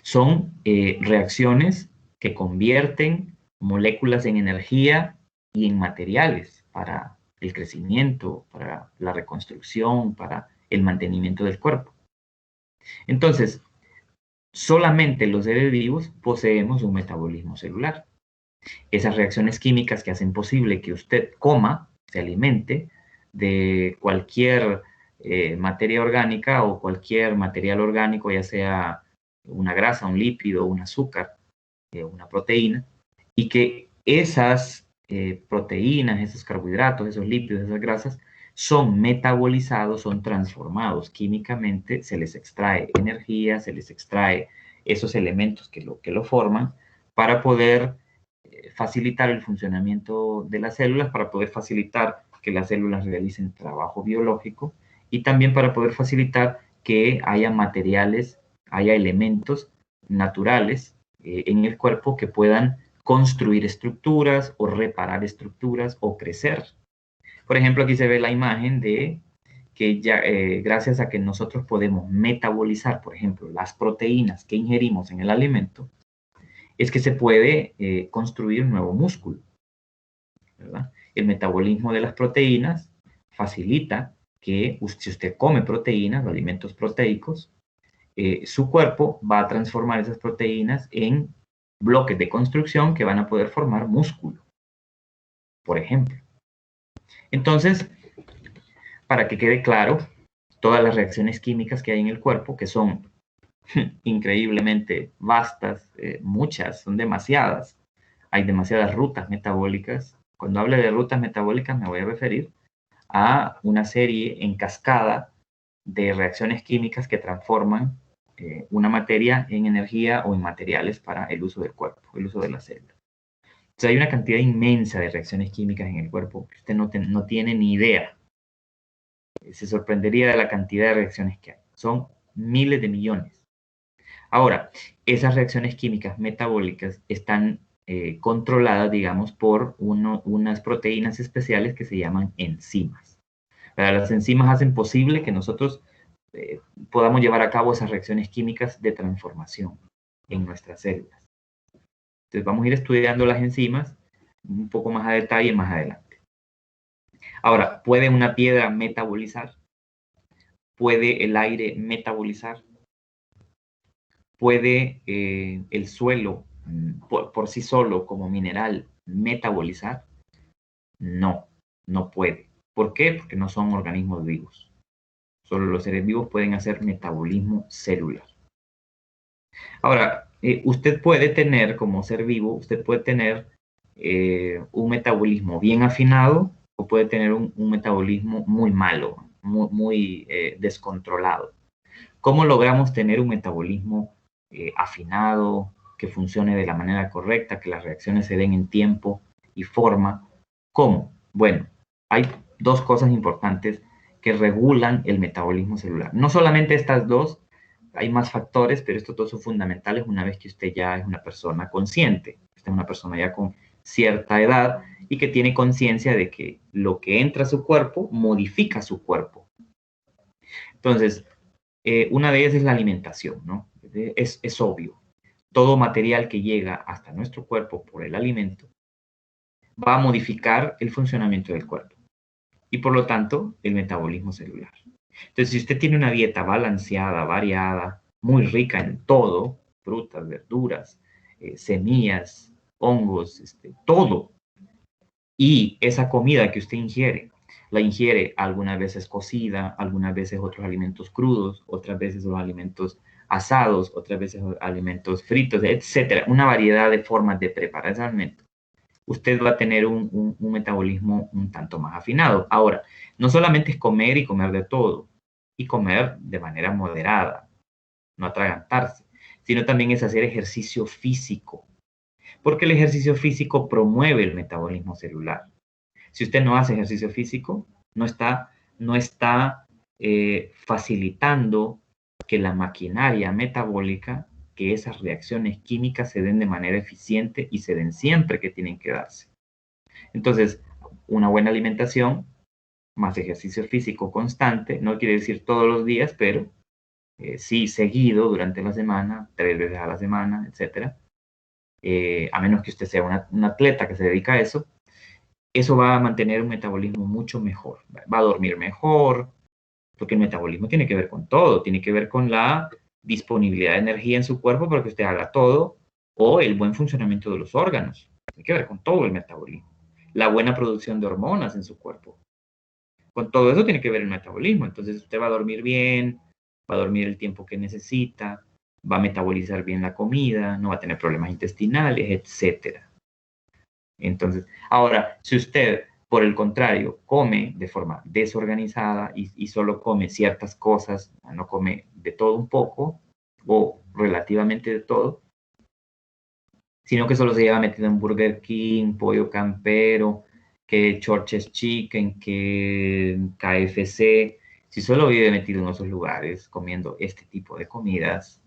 Speaker 1: Son reacciones que convierten moléculas en energía y en materiales para el crecimiento, para la reconstrucción, para el mantenimiento del cuerpo. Entonces, solamente los seres vivos poseemos un metabolismo celular. Esas reacciones químicas que hacen posible que usted coma, se alimente de cualquier materia orgánica o cualquier material orgánico, ya sea una grasa, un lípido, un azúcar, una proteína, y que esas proteínas, esos carbohidratos, esos lípidos, esas grasas, son metabolizados, son transformados químicamente, se les extrae energía, se les extrae esos elementos que lo forman para poder facilitar el funcionamiento de las células, para poder facilitar que las células realicen trabajo biológico y también para poder facilitar que haya materiales, haya elementos naturales en el cuerpo que puedan construir estructuras o reparar estructuras o crecer. Por ejemplo, aquí se ve la imagen de que ya, gracias a que nosotros podemos metabolizar, por ejemplo, las proteínas que ingerimos en el alimento, es que se puede construir un nuevo músculo, ¿verdad? El metabolismo de las proteínas facilita que si usted come proteínas o alimentos proteicos, su cuerpo va a transformar esas proteínas en bloques de construcción que van a poder formar músculo, por ejemplo. Entonces, para que quede claro, todas las reacciones químicas que hay en el cuerpo, que son increíblemente vastas, muchas, son demasiadas, hay demasiadas rutas metabólicas. Cuando hable de rutas metabólicas me voy a referir a una serie en cascada de reacciones químicas que transforman una materia en energía o en materiales para el uso del cuerpo, el uso de la célula. Entonces hay una cantidad inmensa de reacciones químicas en el cuerpo que usted no tiene ni idea. Se sorprendería de la cantidad de reacciones que hay. Son miles de millones. Ahora, esas reacciones químicas metabólicas están controladas, digamos, por unas proteínas especiales que se llaman enzimas. Las enzimas hacen posible que nosotros podamos llevar a cabo esas reacciones químicas de transformación en nuestras células. Entonces vamos a ir estudiando las enzimas un poco más a detalle más adelante. Ahora, ¿puede una piedra metabolizar? ¿Puede el aire metabolizar? ¿Puede el suelo por sí solo como mineral metabolizar? No, no puede. ¿Por qué? Porque no son organismos vivos. Solo los seres vivos pueden hacer metabolismo celular. Ahora, usted puede tener, como ser vivo, usted puede tener un metabolismo bien afinado o puede tener un metabolismo muy malo, muy descontrolado. ¿Cómo logramos tener un metabolismo afinado, que funcione de la manera correcta, que las reacciones se den en tiempo y forma? ¿Cómo? Bueno, hay dos cosas importantes que regulan el metabolismo celular. No solamente estas dos, hay más factores, pero estos dos son fundamentales una vez que usted ya es una persona consciente, usted es una persona ya con cierta edad y que tiene conciencia de que lo que entra a su cuerpo modifica su cuerpo. Entonces, una de ellas es la alimentación, ¿no? Es obvio. Todo material que llega hasta nuestro cuerpo por el alimento va a modificar el funcionamiento del cuerpo y por lo tanto el metabolismo celular. Entonces, si usted tiene una dieta balanceada, variada, muy rica en todo, frutas, verduras, semillas, hongos, todo, y esa comida que usted ingiere, la ingiere algunas veces cocida, algunas veces otros alimentos crudos, otras veces los alimentos asados, otras veces alimentos fritos, etcétera, una variedad de formas de preparar ese alimento, usted va a tener un metabolismo un tanto más afinado. Ahora, no solamente es comer y comer de todo, y comer de manera moderada, no atragantarse, sino también es hacer ejercicio físico, porque el ejercicio físico promueve el metabolismo celular. Si usted no hace ejercicio físico, no está facilitando que la maquinaria metabólica, que esas reacciones químicas se den de manera eficiente y se den siempre que tienen que darse. Entonces, una buena alimentación más ejercicio físico constante, no quiere decir todos los días, pero sí seguido durante la semana, 3 veces a la semana, etc. A menos que usted sea un atleta que se dedica a eso, eso va a mantener un metabolismo mucho mejor. Va a dormir mejor, porque el metabolismo tiene que ver con todo, tiene que ver con la disponibilidad de energía en su cuerpo para que usted haga todo, o el buen funcionamiento de los órganos. Tiene que ver con todo el metabolismo. La buena producción de hormonas en su cuerpo. Con todo eso tiene que ver el metabolismo. Entonces usted va a dormir bien, va a dormir el tiempo que necesita, va a metabolizar bien la comida, no va a tener problemas intestinales, etc. Entonces, ahora, si usted, por el contrario, come de forma desorganizada y solo come ciertas cosas, no come de todo un poco o relativamente de todo, sino que solo se lleva metido en Burger King, Pollo Campero, que Church's Chicken, que KFC, si solo vive metido en esos lugares comiendo este tipo de comidas,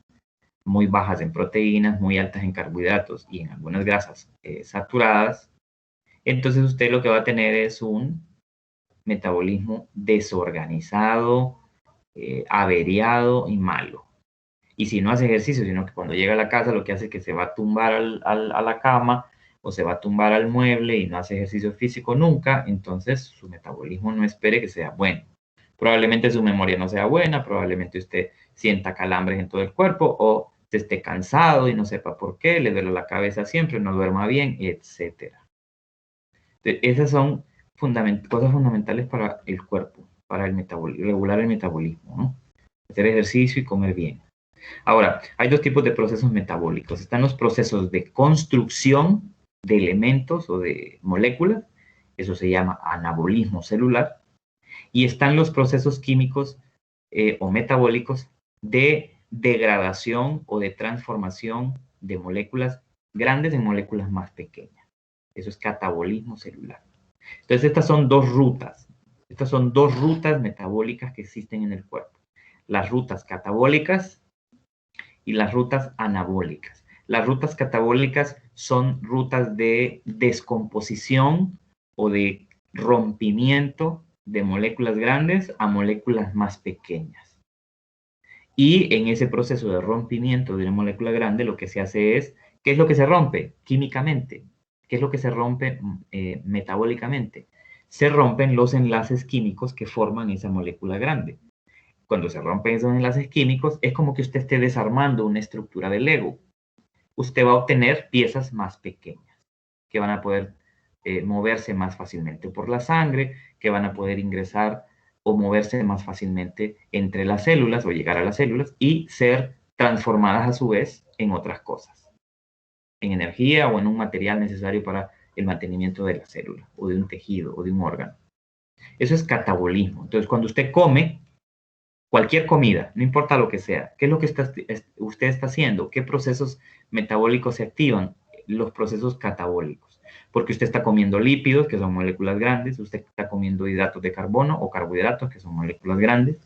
Speaker 1: muy bajas en proteínas, muy altas en carbohidratos y en algunas grasas saturadas, entonces usted lo que va a tener es un metabolismo desorganizado, averiado y malo. Y si no hace ejercicio, sino que cuando llega a la casa lo que hace es que se va a tumbar a la cama o se va a tumbar al mueble y no hace ejercicio físico nunca, entonces su metabolismo no espere que sea bueno. Probablemente su memoria no sea buena, probablemente usted sienta calambres en todo el cuerpo o esté cansado y no sepa por qué, le duele la cabeza siempre, no duerma bien, etc. Esas son cosas fundamentales para el cuerpo, para el regular el metabolismo, ¿no? Hacer ejercicio y comer bien. Ahora, hay dos tipos de procesos metabólicos. Están los procesos de construcción de elementos o de moléculas, eso se llama anabolismo celular, y están los procesos químicos o metabólicos de degradación o de transformación de moléculas grandes en moléculas más pequeñas. Eso es catabolismo celular. Entonces, estas son dos rutas metabólicas que existen en el cuerpo. Las rutas catabólicas y las rutas anabólicas. Las rutas catabólicas son rutas de descomposición o de rompimiento de moléculas grandes a moléculas más pequeñas. Y en ese proceso de rompimiento de una molécula grande, lo que se hace es, ¿qué es lo que se rompe químicamente? ¿Qué es lo que se rompe metabólicamente? Se rompen los enlaces químicos que forman esa molécula grande. Cuando se rompen esos enlaces químicos, es como que usted esté desarmando una estructura de Lego. Usted va a obtener piezas más pequeñas, que van a poder moverse más fácilmente por la sangre, que van a poder ingresar o moverse más fácilmente entre las células o llegar a las células y ser transformadas a su vez en otras cosas, en energía o en un material necesario para el mantenimiento de la célula, o de un tejido, o de un órgano. Eso es catabolismo. Entonces, cuando usted come cualquier comida, no importa lo que sea, ¿qué es lo que usted está haciendo? ¿Qué procesos metabólicos se activan? Los procesos catabólicos. Porque usted está comiendo lípidos, que son moléculas grandes, usted está comiendo hidratos de carbono o carbohidratos, que son moléculas grandes,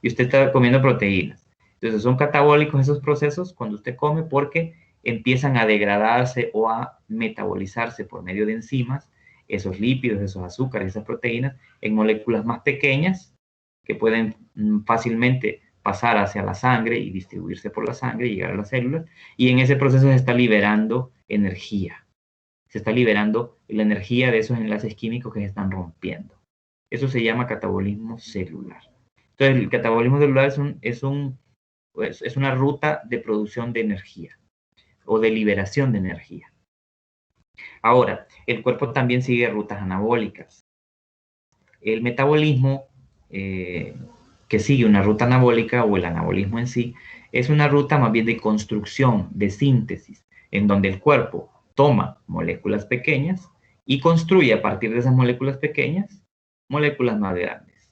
Speaker 1: y usted está comiendo proteínas. Entonces, son catabólicos esos procesos cuando usted come porque empiezan a degradarse o a metabolizarse por medio de enzimas, esos lípidos, esos azúcares, esas proteínas, en moléculas más pequeñas que pueden fácilmente pasar hacia la sangre y distribuirse por la sangre y llegar a las células, y en ese proceso se está liberando energía. Se está liberando la energía de esos enlaces químicos que se están rompiendo. Eso se llama catabolismo celular. Entonces, el catabolismo celular es una ruta de producción de energía o de liberación de energía. Ahora, el cuerpo también sigue rutas anabólicas. El metabolismo que sigue una ruta anabólica, o el anabolismo en sí, es una ruta más bien de construcción, de síntesis, en donde el cuerpo toma moléculas pequeñas y construye a partir de esas moléculas pequeñas moléculas más grandes.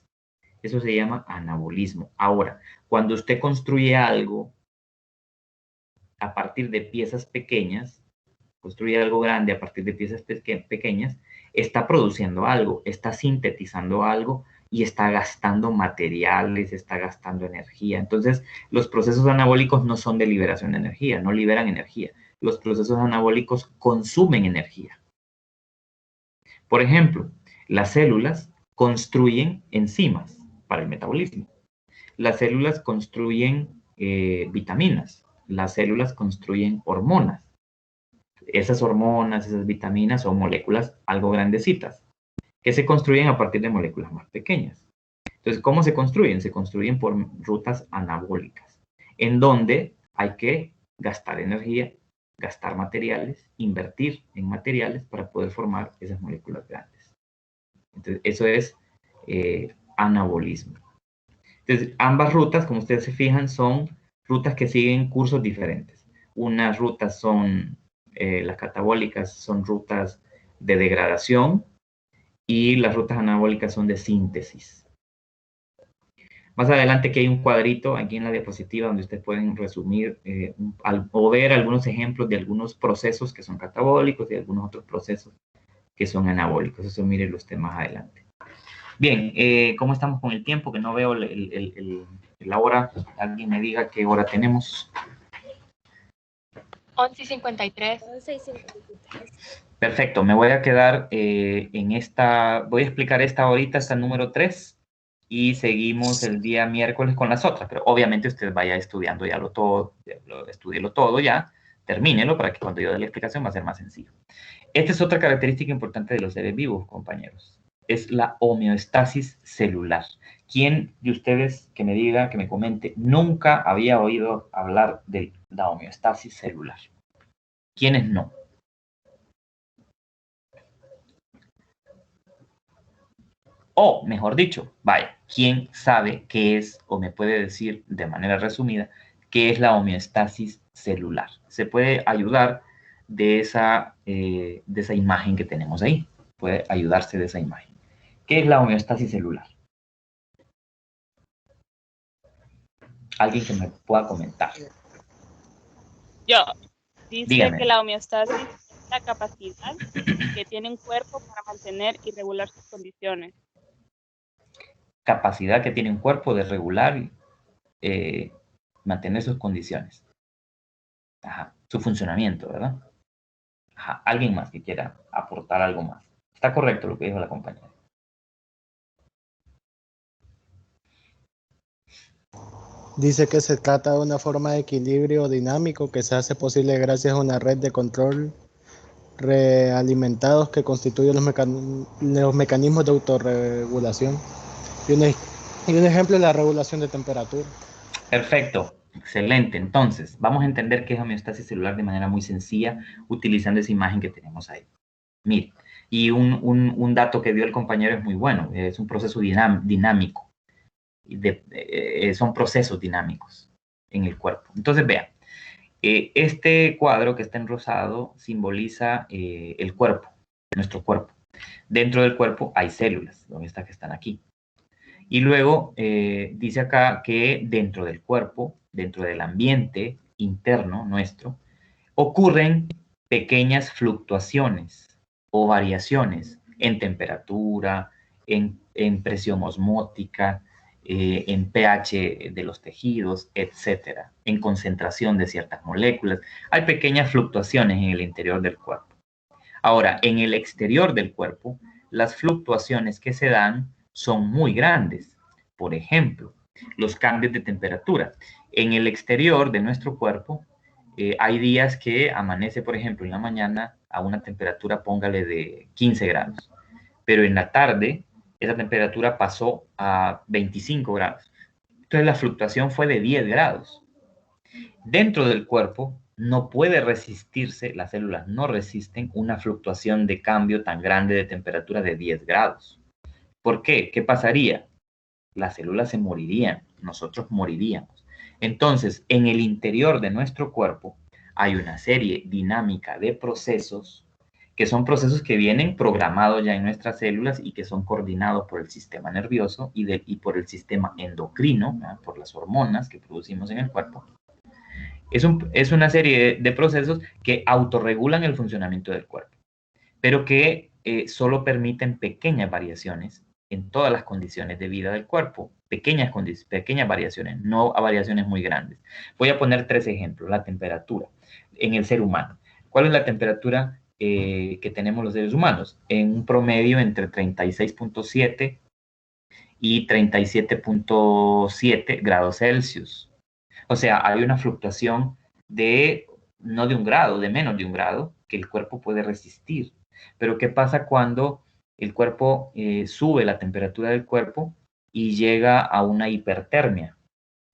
Speaker 1: Eso se llama anabolismo. Ahora, cuando usted construye algo a partir de piezas pequeñas, construye algo grande a partir de piezas pequeñas, está produciendo algo, está sintetizando algo y está gastando materiales, está gastando energía. Entonces, los procesos anabólicos no son de liberación de energía, no liberan energía. Los procesos anabólicos consumen energía. Por ejemplo, las células construyen enzimas para el metabolismo. Las células construyen vitaminas. Las células construyen hormonas. Esas hormonas, esas vitaminas son moléculas algo grandecitas que se construyen a partir de moléculas más pequeñas. Entonces, ¿cómo se construyen? Se construyen por rutas anabólicas, en donde hay que gastar energía, gastar materiales, invertir en materiales para poder formar esas moléculas grandes. Entonces, eso es anabolismo. Entonces, ambas rutas, como ustedes se fijan, son rutas que siguen cursos diferentes. Unas rutas son, las catabólicas son rutas de degradación, y las rutas anabólicas son de síntesis. Más adelante aquí hay un cuadrito, aquí en la diapositiva, donde ustedes pueden resumir o ver algunos ejemplos de algunos procesos que son catabólicos y algunos otros procesos que son anabólicos. Eso mírenlo usted más adelante. Bien, ¿cómo estamos con el tiempo? Que no veo la hora. Alguien me diga qué hora tenemos.
Speaker 2: 11:53.
Speaker 1: Perfecto, me voy a quedar voy a explicar esta ahorita, esta número 3, y seguimos el día miércoles con las otras, pero obviamente usted vaya estudiando ya estúdielo todo ya, termínelo para que cuando yo dé la explicación va a ser más sencillo. Esta es otra característica importante de los seres vivos, compañeros, es la homeostasis celular. ¿Quién de ustedes que me diga, que me comente, nunca había oído hablar de la homeostasis celular? ¿Quiénes no? O, mejor dicho, vaya, ¿quién sabe qué es, o me puede decir de manera resumida, qué es la homeostasis celular? Se puede ayudar de esa imagen que tenemos ahí. Puede ayudarse de esa imagen. ¿Qué es la homeostasis celular? Alguien que me pueda comentar.
Speaker 4: Yo. Dice
Speaker 1: Dígame.
Speaker 4: que la homeostasis es la capacidad que tiene un cuerpo para mantener y regular sus condiciones.
Speaker 1: Capacidad que tiene un cuerpo de regular y mantener sus condiciones. Ajá, su funcionamiento, ¿verdad? Ajá, alguien más que quiera aportar algo más. Está correcto lo que dijo la compañera.
Speaker 5: Dice que se trata de una forma de equilibrio dinámico que se hace posible gracias a una red de control realimentados que constituyen los mecanismos de autorregulación. Y un ejemplo es la regulación de temperatura.
Speaker 1: Perfecto, excelente. Entonces, vamos a entender qué es homeostasis celular de manera muy sencilla utilizando esa imagen que tenemos ahí. Mire, y un dato que dio el compañero es muy bueno, es un proceso dinámico. Son procesos dinámicos en el cuerpo. Entonces, vean, este cuadro que está en rosado simboliza el cuerpo, nuestro cuerpo. Dentro del cuerpo hay células, son estas que están aquí. Y luego dice acá que dentro del cuerpo, dentro del ambiente interno nuestro, ocurren pequeñas fluctuaciones o variaciones en temperatura, en presión osmótica, en pH de los tejidos, etcétera, en concentración de ciertas moléculas. Hay pequeñas fluctuaciones en el interior del cuerpo. Ahora, en el exterior del cuerpo, las fluctuaciones que se dan son muy grandes. Por ejemplo, los cambios de temperatura. En el exterior de nuestro cuerpo, hay días que amanece, por ejemplo, en la mañana a una temperatura, póngale, de 15 grados. Pero en la tarde, esa temperatura pasó a 25 grados. Entonces, la fluctuación fue de 10 grados. Dentro del cuerpo no puede resistirse, las células no resisten una fluctuación de cambio tan grande de temperatura de 10 grados. ¿Por qué? ¿Qué pasaría? Las células se morirían, nosotros moriríamos. Entonces, en el interior de nuestro cuerpo hay una serie dinámica de procesos que son procesos que vienen programados ya en nuestras células y que son coordinados por el sistema nervioso y por el sistema endocrino, ¿verdad? Por las hormonas que producimos en el cuerpo. Es una serie de procesos que autorregulan el funcionamiento del cuerpo, pero que solo permiten pequeñas variaciones en todas las condiciones de vida del cuerpo, pequeñas variaciones, no a variaciones muy grandes. Voy a poner 3 ejemplos. La temperatura en el ser humano. ¿Cuál es la temperatura que tenemos los seres humanos? En un promedio entre 36.7 y 37.7 grados Celsius. O sea, hay una fluctuación no de un grado, de menos de un grado, que el cuerpo puede resistir. Pero ¿qué pasa cuando el cuerpo sube la temperatura del cuerpo y llega a una hipertermia?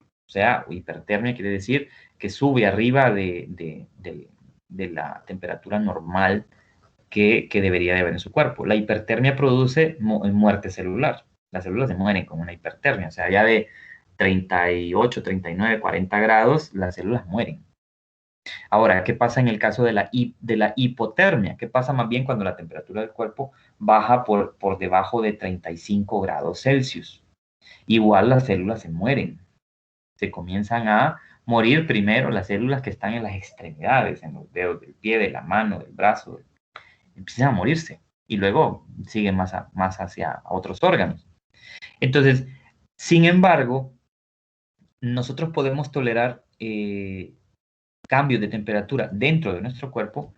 Speaker 1: O sea, hipertermia quiere decir que sube arriba de la temperatura normal que debería de haber en su cuerpo. La hipertermia produce muerte celular. Las células se mueren con una hipertermia. O sea, ya de 38, 39, 40 grados, las células mueren. Ahora, ¿qué pasa en el caso de la hipotermia? ¿Qué pasa más bien cuando la temperatura del cuerpo baja por debajo de 35 grados Celsius? Igual las células se mueren. Se comienzan a morir primero las células que están en las extremidades, en los dedos del pie, de la mano, del brazo. Empiezan a morirse y luego siguen más hacia otros órganos. Entonces, sin embargo, nosotros podemos tolerar cambios de temperatura dentro de nuestro cuerpo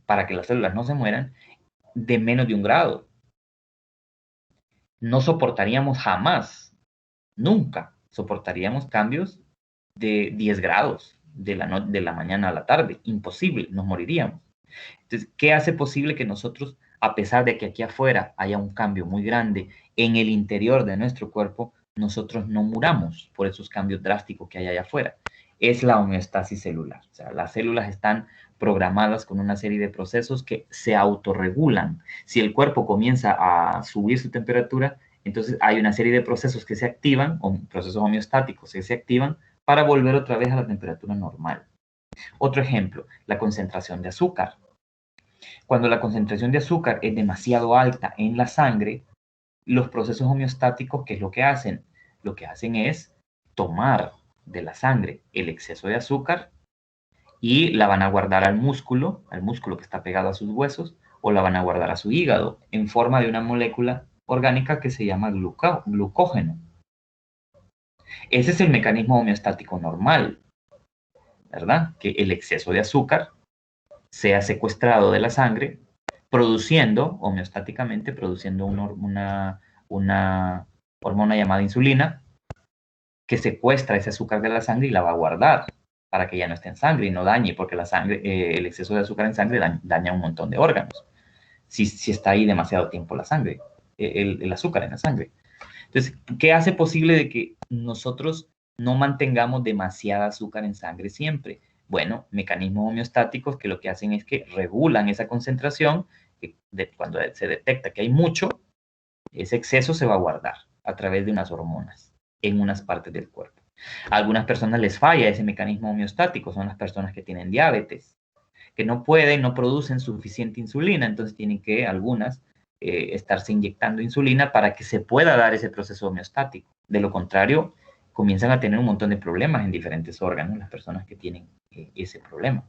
Speaker 1: para que las células no se mueran de menos de 1 grado. No soportaríamos jamás, nunca soportaríamos cambios de 10 grados de la mañana a la tarde. Imposible, nos moriríamos. Entonces, ¿qué hace posible que nosotros, a pesar de que aquí afuera haya un cambio muy grande, en el interior de nuestro cuerpo, nosotros no muramos por esos cambios drásticos que hay allá afuera? Es la homeostasis celular. O sea, las células están programadas con una serie de procesos que se autorregulan. Si el cuerpo comienza a subir su temperatura, entonces hay una serie de procesos que se activan, o procesos homeostáticos que se activan para volver otra vez a la temperatura normal. Otro ejemplo, la concentración de azúcar. Cuando la concentración de azúcar es demasiado alta en la sangre, los procesos homeostáticos, ¿qué es lo que hacen? Lo que hacen es tomar de la sangre el exceso de azúcar y la van a guardar al músculo que está pegado a sus huesos, o la van a guardar a su hígado en forma de una molécula orgánica que se llama glucógeno. Ese es el mecanismo homeostático normal, ¿verdad? Que el exceso de azúcar sea secuestrado de la sangre, homeostáticamente, produciendo una hormona llamada insulina, que secuestra ese azúcar de la sangre y la va a guardar para que ya no esté en sangre y no dañe, porque la sangre, el exceso de azúcar en sangre daña un montón de órganos. Si está ahí demasiado tiempo la sangre, el azúcar en la sangre. Entonces, ¿qué hace posible de que nosotros no mantengamos demasiada azúcar en sangre siempre? Bueno, mecanismos homeostáticos que lo que hacen es que regulan esa concentración, cuando se detecta que hay mucho, ese exceso se va a guardar a través de unas hormonas en unas partes del cuerpo. A algunas personas les falla ese mecanismo homeostático, son las personas que tienen diabetes, que no pueden, no producen suficiente insulina, entonces tienen que algunas estarse inyectando insulina para que se pueda dar ese proceso homeostático. De lo contrario, comienzan a tener un montón de problemas en diferentes órganos las personas que tienen ese problema.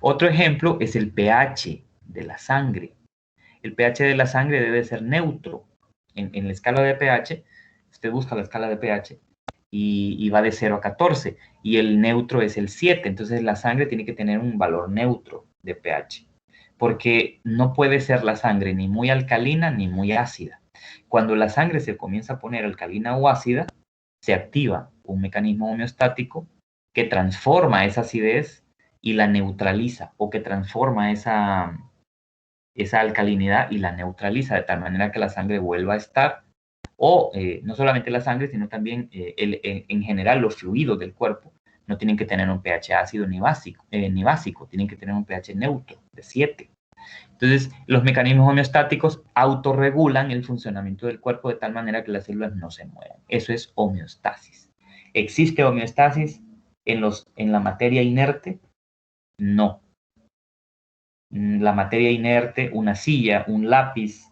Speaker 1: Otro ejemplo es el pH de la sangre. El pH de la sangre debe ser neutro. En la escala de pH, usted busca la escala de pH y va de 0 a 14, y el neutro es el 7, entonces la sangre tiene que tener un valor neutro de pH, porque no puede ser la sangre ni muy alcalina ni muy ácida. Cuando la sangre se comienza a poner alcalina o ácida, se activa un mecanismo homeostático que transforma esa acidez y la neutraliza, o que transforma esa alcalinidad y la neutraliza de tal manera que la sangre vuelva a estar, o no solamente la sangre, sino también en general los fluidos del cuerpo no tienen que tener un pH ácido ni básico, tienen que tener un pH neutro de 7. Entonces, los mecanismos homeostáticos autorregulan el funcionamiento del cuerpo de tal manera que las células no se muevan. Eso es homeostasis. ¿Existe homeostasis en la materia inerte? No. La materia inerte, una silla, un lápiz,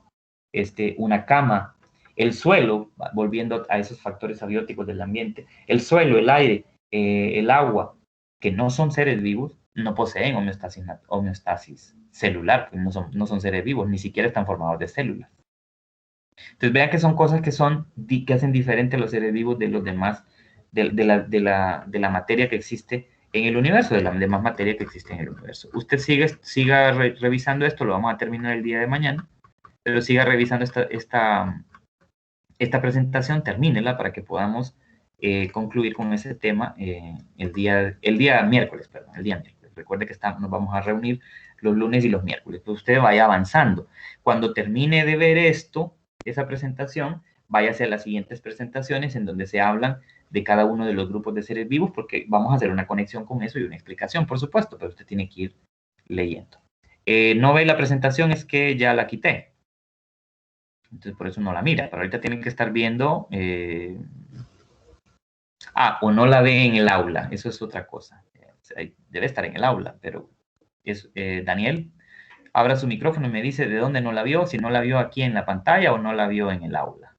Speaker 1: una cama, el suelo, volviendo a esos factores abióticos del ambiente, el suelo, el aire, el agua, que no son seres vivos, no poseen homeostasis celular, pues no son seres vivos, ni siquiera están formados de células. Entonces vean que son cosas que hacen diferente a los seres vivos de los demás, de la materia que existe en el universo, de la demás materia que existe en el universo. Usted siga revisando esto, lo vamos a terminar el día de mañana, pero siga revisando esta presentación, termínela para que podamos concluir con ese tema el día miércoles. Recuerde que nos vamos a reunir los lunes y los miércoles. Pues usted vaya avanzando. Cuando termine de ver esa presentación, váyase a las siguientes presentaciones en donde se hablan de cada uno de los grupos de seres vivos, porque vamos a hacer una conexión con eso y una explicación, por supuesto, pero usted tiene que ir leyendo. No ve la presentación, es que ya la quité. Entonces por eso no la mira, pero ahorita tienen que estar viendo... o no la ve en el aula, eso es otra cosa. Debe estar en el aula, pero Daniel, abra su micrófono y me dice de dónde no la vio, si no la vio aquí en la pantalla o no la vio en el aula.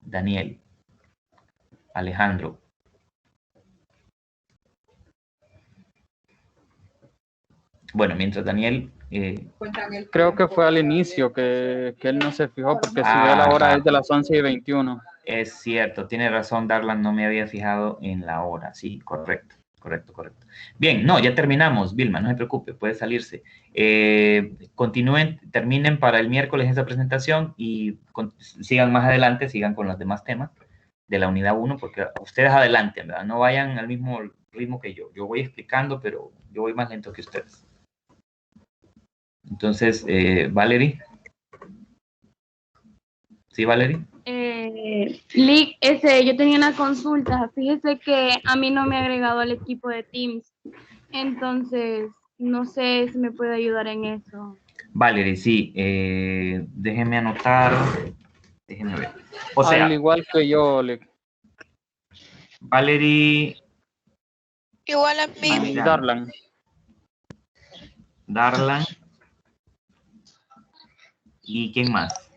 Speaker 1: Daniel, Alejandro. Bueno, mientras Daniel...
Speaker 6: Creo que fue al inicio que él no se fijó, porque si ve la hora es de las 11:21.
Speaker 1: Es cierto, tiene razón Darlan, no me había fijado en la hora. Sí, correcto. Bien, no, ya terminamos, Vilma, no se preocupe, puede salirse. Continúen, terminen para el miércoles esa presentación y sigan más adelante, sigan con los demás temas de la unidad 1, porque ustedes adelanten, ¿verdad? No vayan al mismo ritmo que yo. Yo voy explicando, pero yo voy más lento que ustedes. Entonces, Valerie. ¿Sí, Valerie?
Speaker 7: Yo tenía una consulta. Fíjese que a mí no me ha agregado al equipo de Teams. Entonces, no sé si me puede ayudar en eso.
Speaker 1: Valerie, sí. Déjeme anotar. Déjeme ver. O sea,
Speaker 6: al igual que yo,
Speaker 1: Valerie.
Speaker 2: Igual a mí.
Speaker 1: Darlan. ¿Y quién más?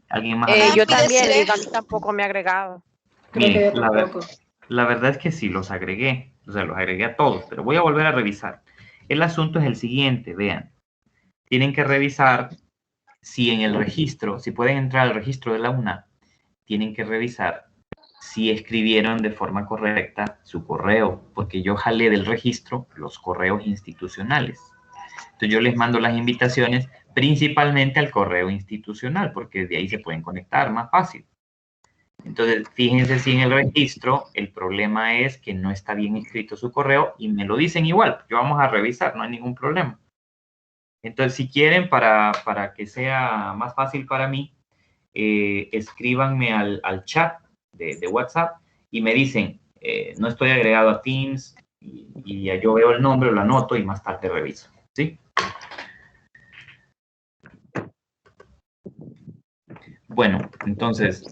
Speaker 1: ¿Alguien más?
Speaker 8: Yo también, y tampoco me ha agregado.
Speaker 1: Miren, la verdad es que sí, los agregué. O sea, los agregué a todos, pero voy a volver a revisar. El asunto es el siguiente, vean. Tienen que revisar si en el registro, si pueden entrar al registro de la UNA, tienen que revisar si escribieron de forma correcta su correo, porque yo jalé del registro los correos institucionales. Entonces yo les mando las invitaciones principalmente al correo institucional, porque de ahí se pueden conectar más fácil. Entonces, fíjense si en el registro el problema es que no está bien escrito su correo y me lo dicen igual. Yo vamos a revisar, no hay ningún problema. Entonces, si quieren, para que sea más fácil para mí, escríbanme al chat de WhatsApp y me dicen, no estoy agregado a Teams, y ya yo veo el nombre, lo anoto y más tarde reviso. ¿Sí? Bueno, entonces,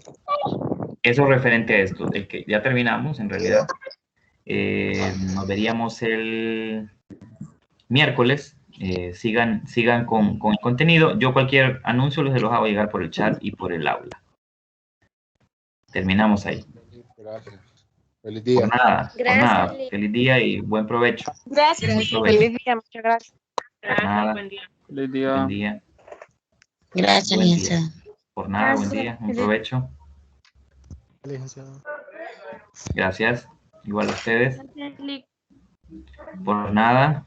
Speaker 1: eso referente a esto, de que ya terminamos en realidad. Nos veríamos el miércoles. Sigan con el contenido. Yo cualquier anuncio les los hago llegar por el chat y por el aula. Terminamos ahí.
Speaker 9: Gracias. Feliz día.
Speaker 1: Por nada.
Speaker 2: Gracias,
Speaker 1: Feliz día y buen provecho.
Speaker 7: Gracias.
Speaker 1: Buen provecho.
Speaker 8: Feliz día, muchas gracias.
Speaker 1: Por nada.
Speaker 4: Buen día.
Speaker 6: Feliz día.
Speaker 1: Buen día.
Speaker 3: Gracias,
Speaker 1: Buen día.
Speaker 3: licenciado.
Speaker 1: Por nada, buen día. Un provecho.
Speaker 5: Licenciado.
Speaker 1: Gracias. Igual a ustedes.
Speaker 7: Gracias, Lick.
Speaker 1: Por nada.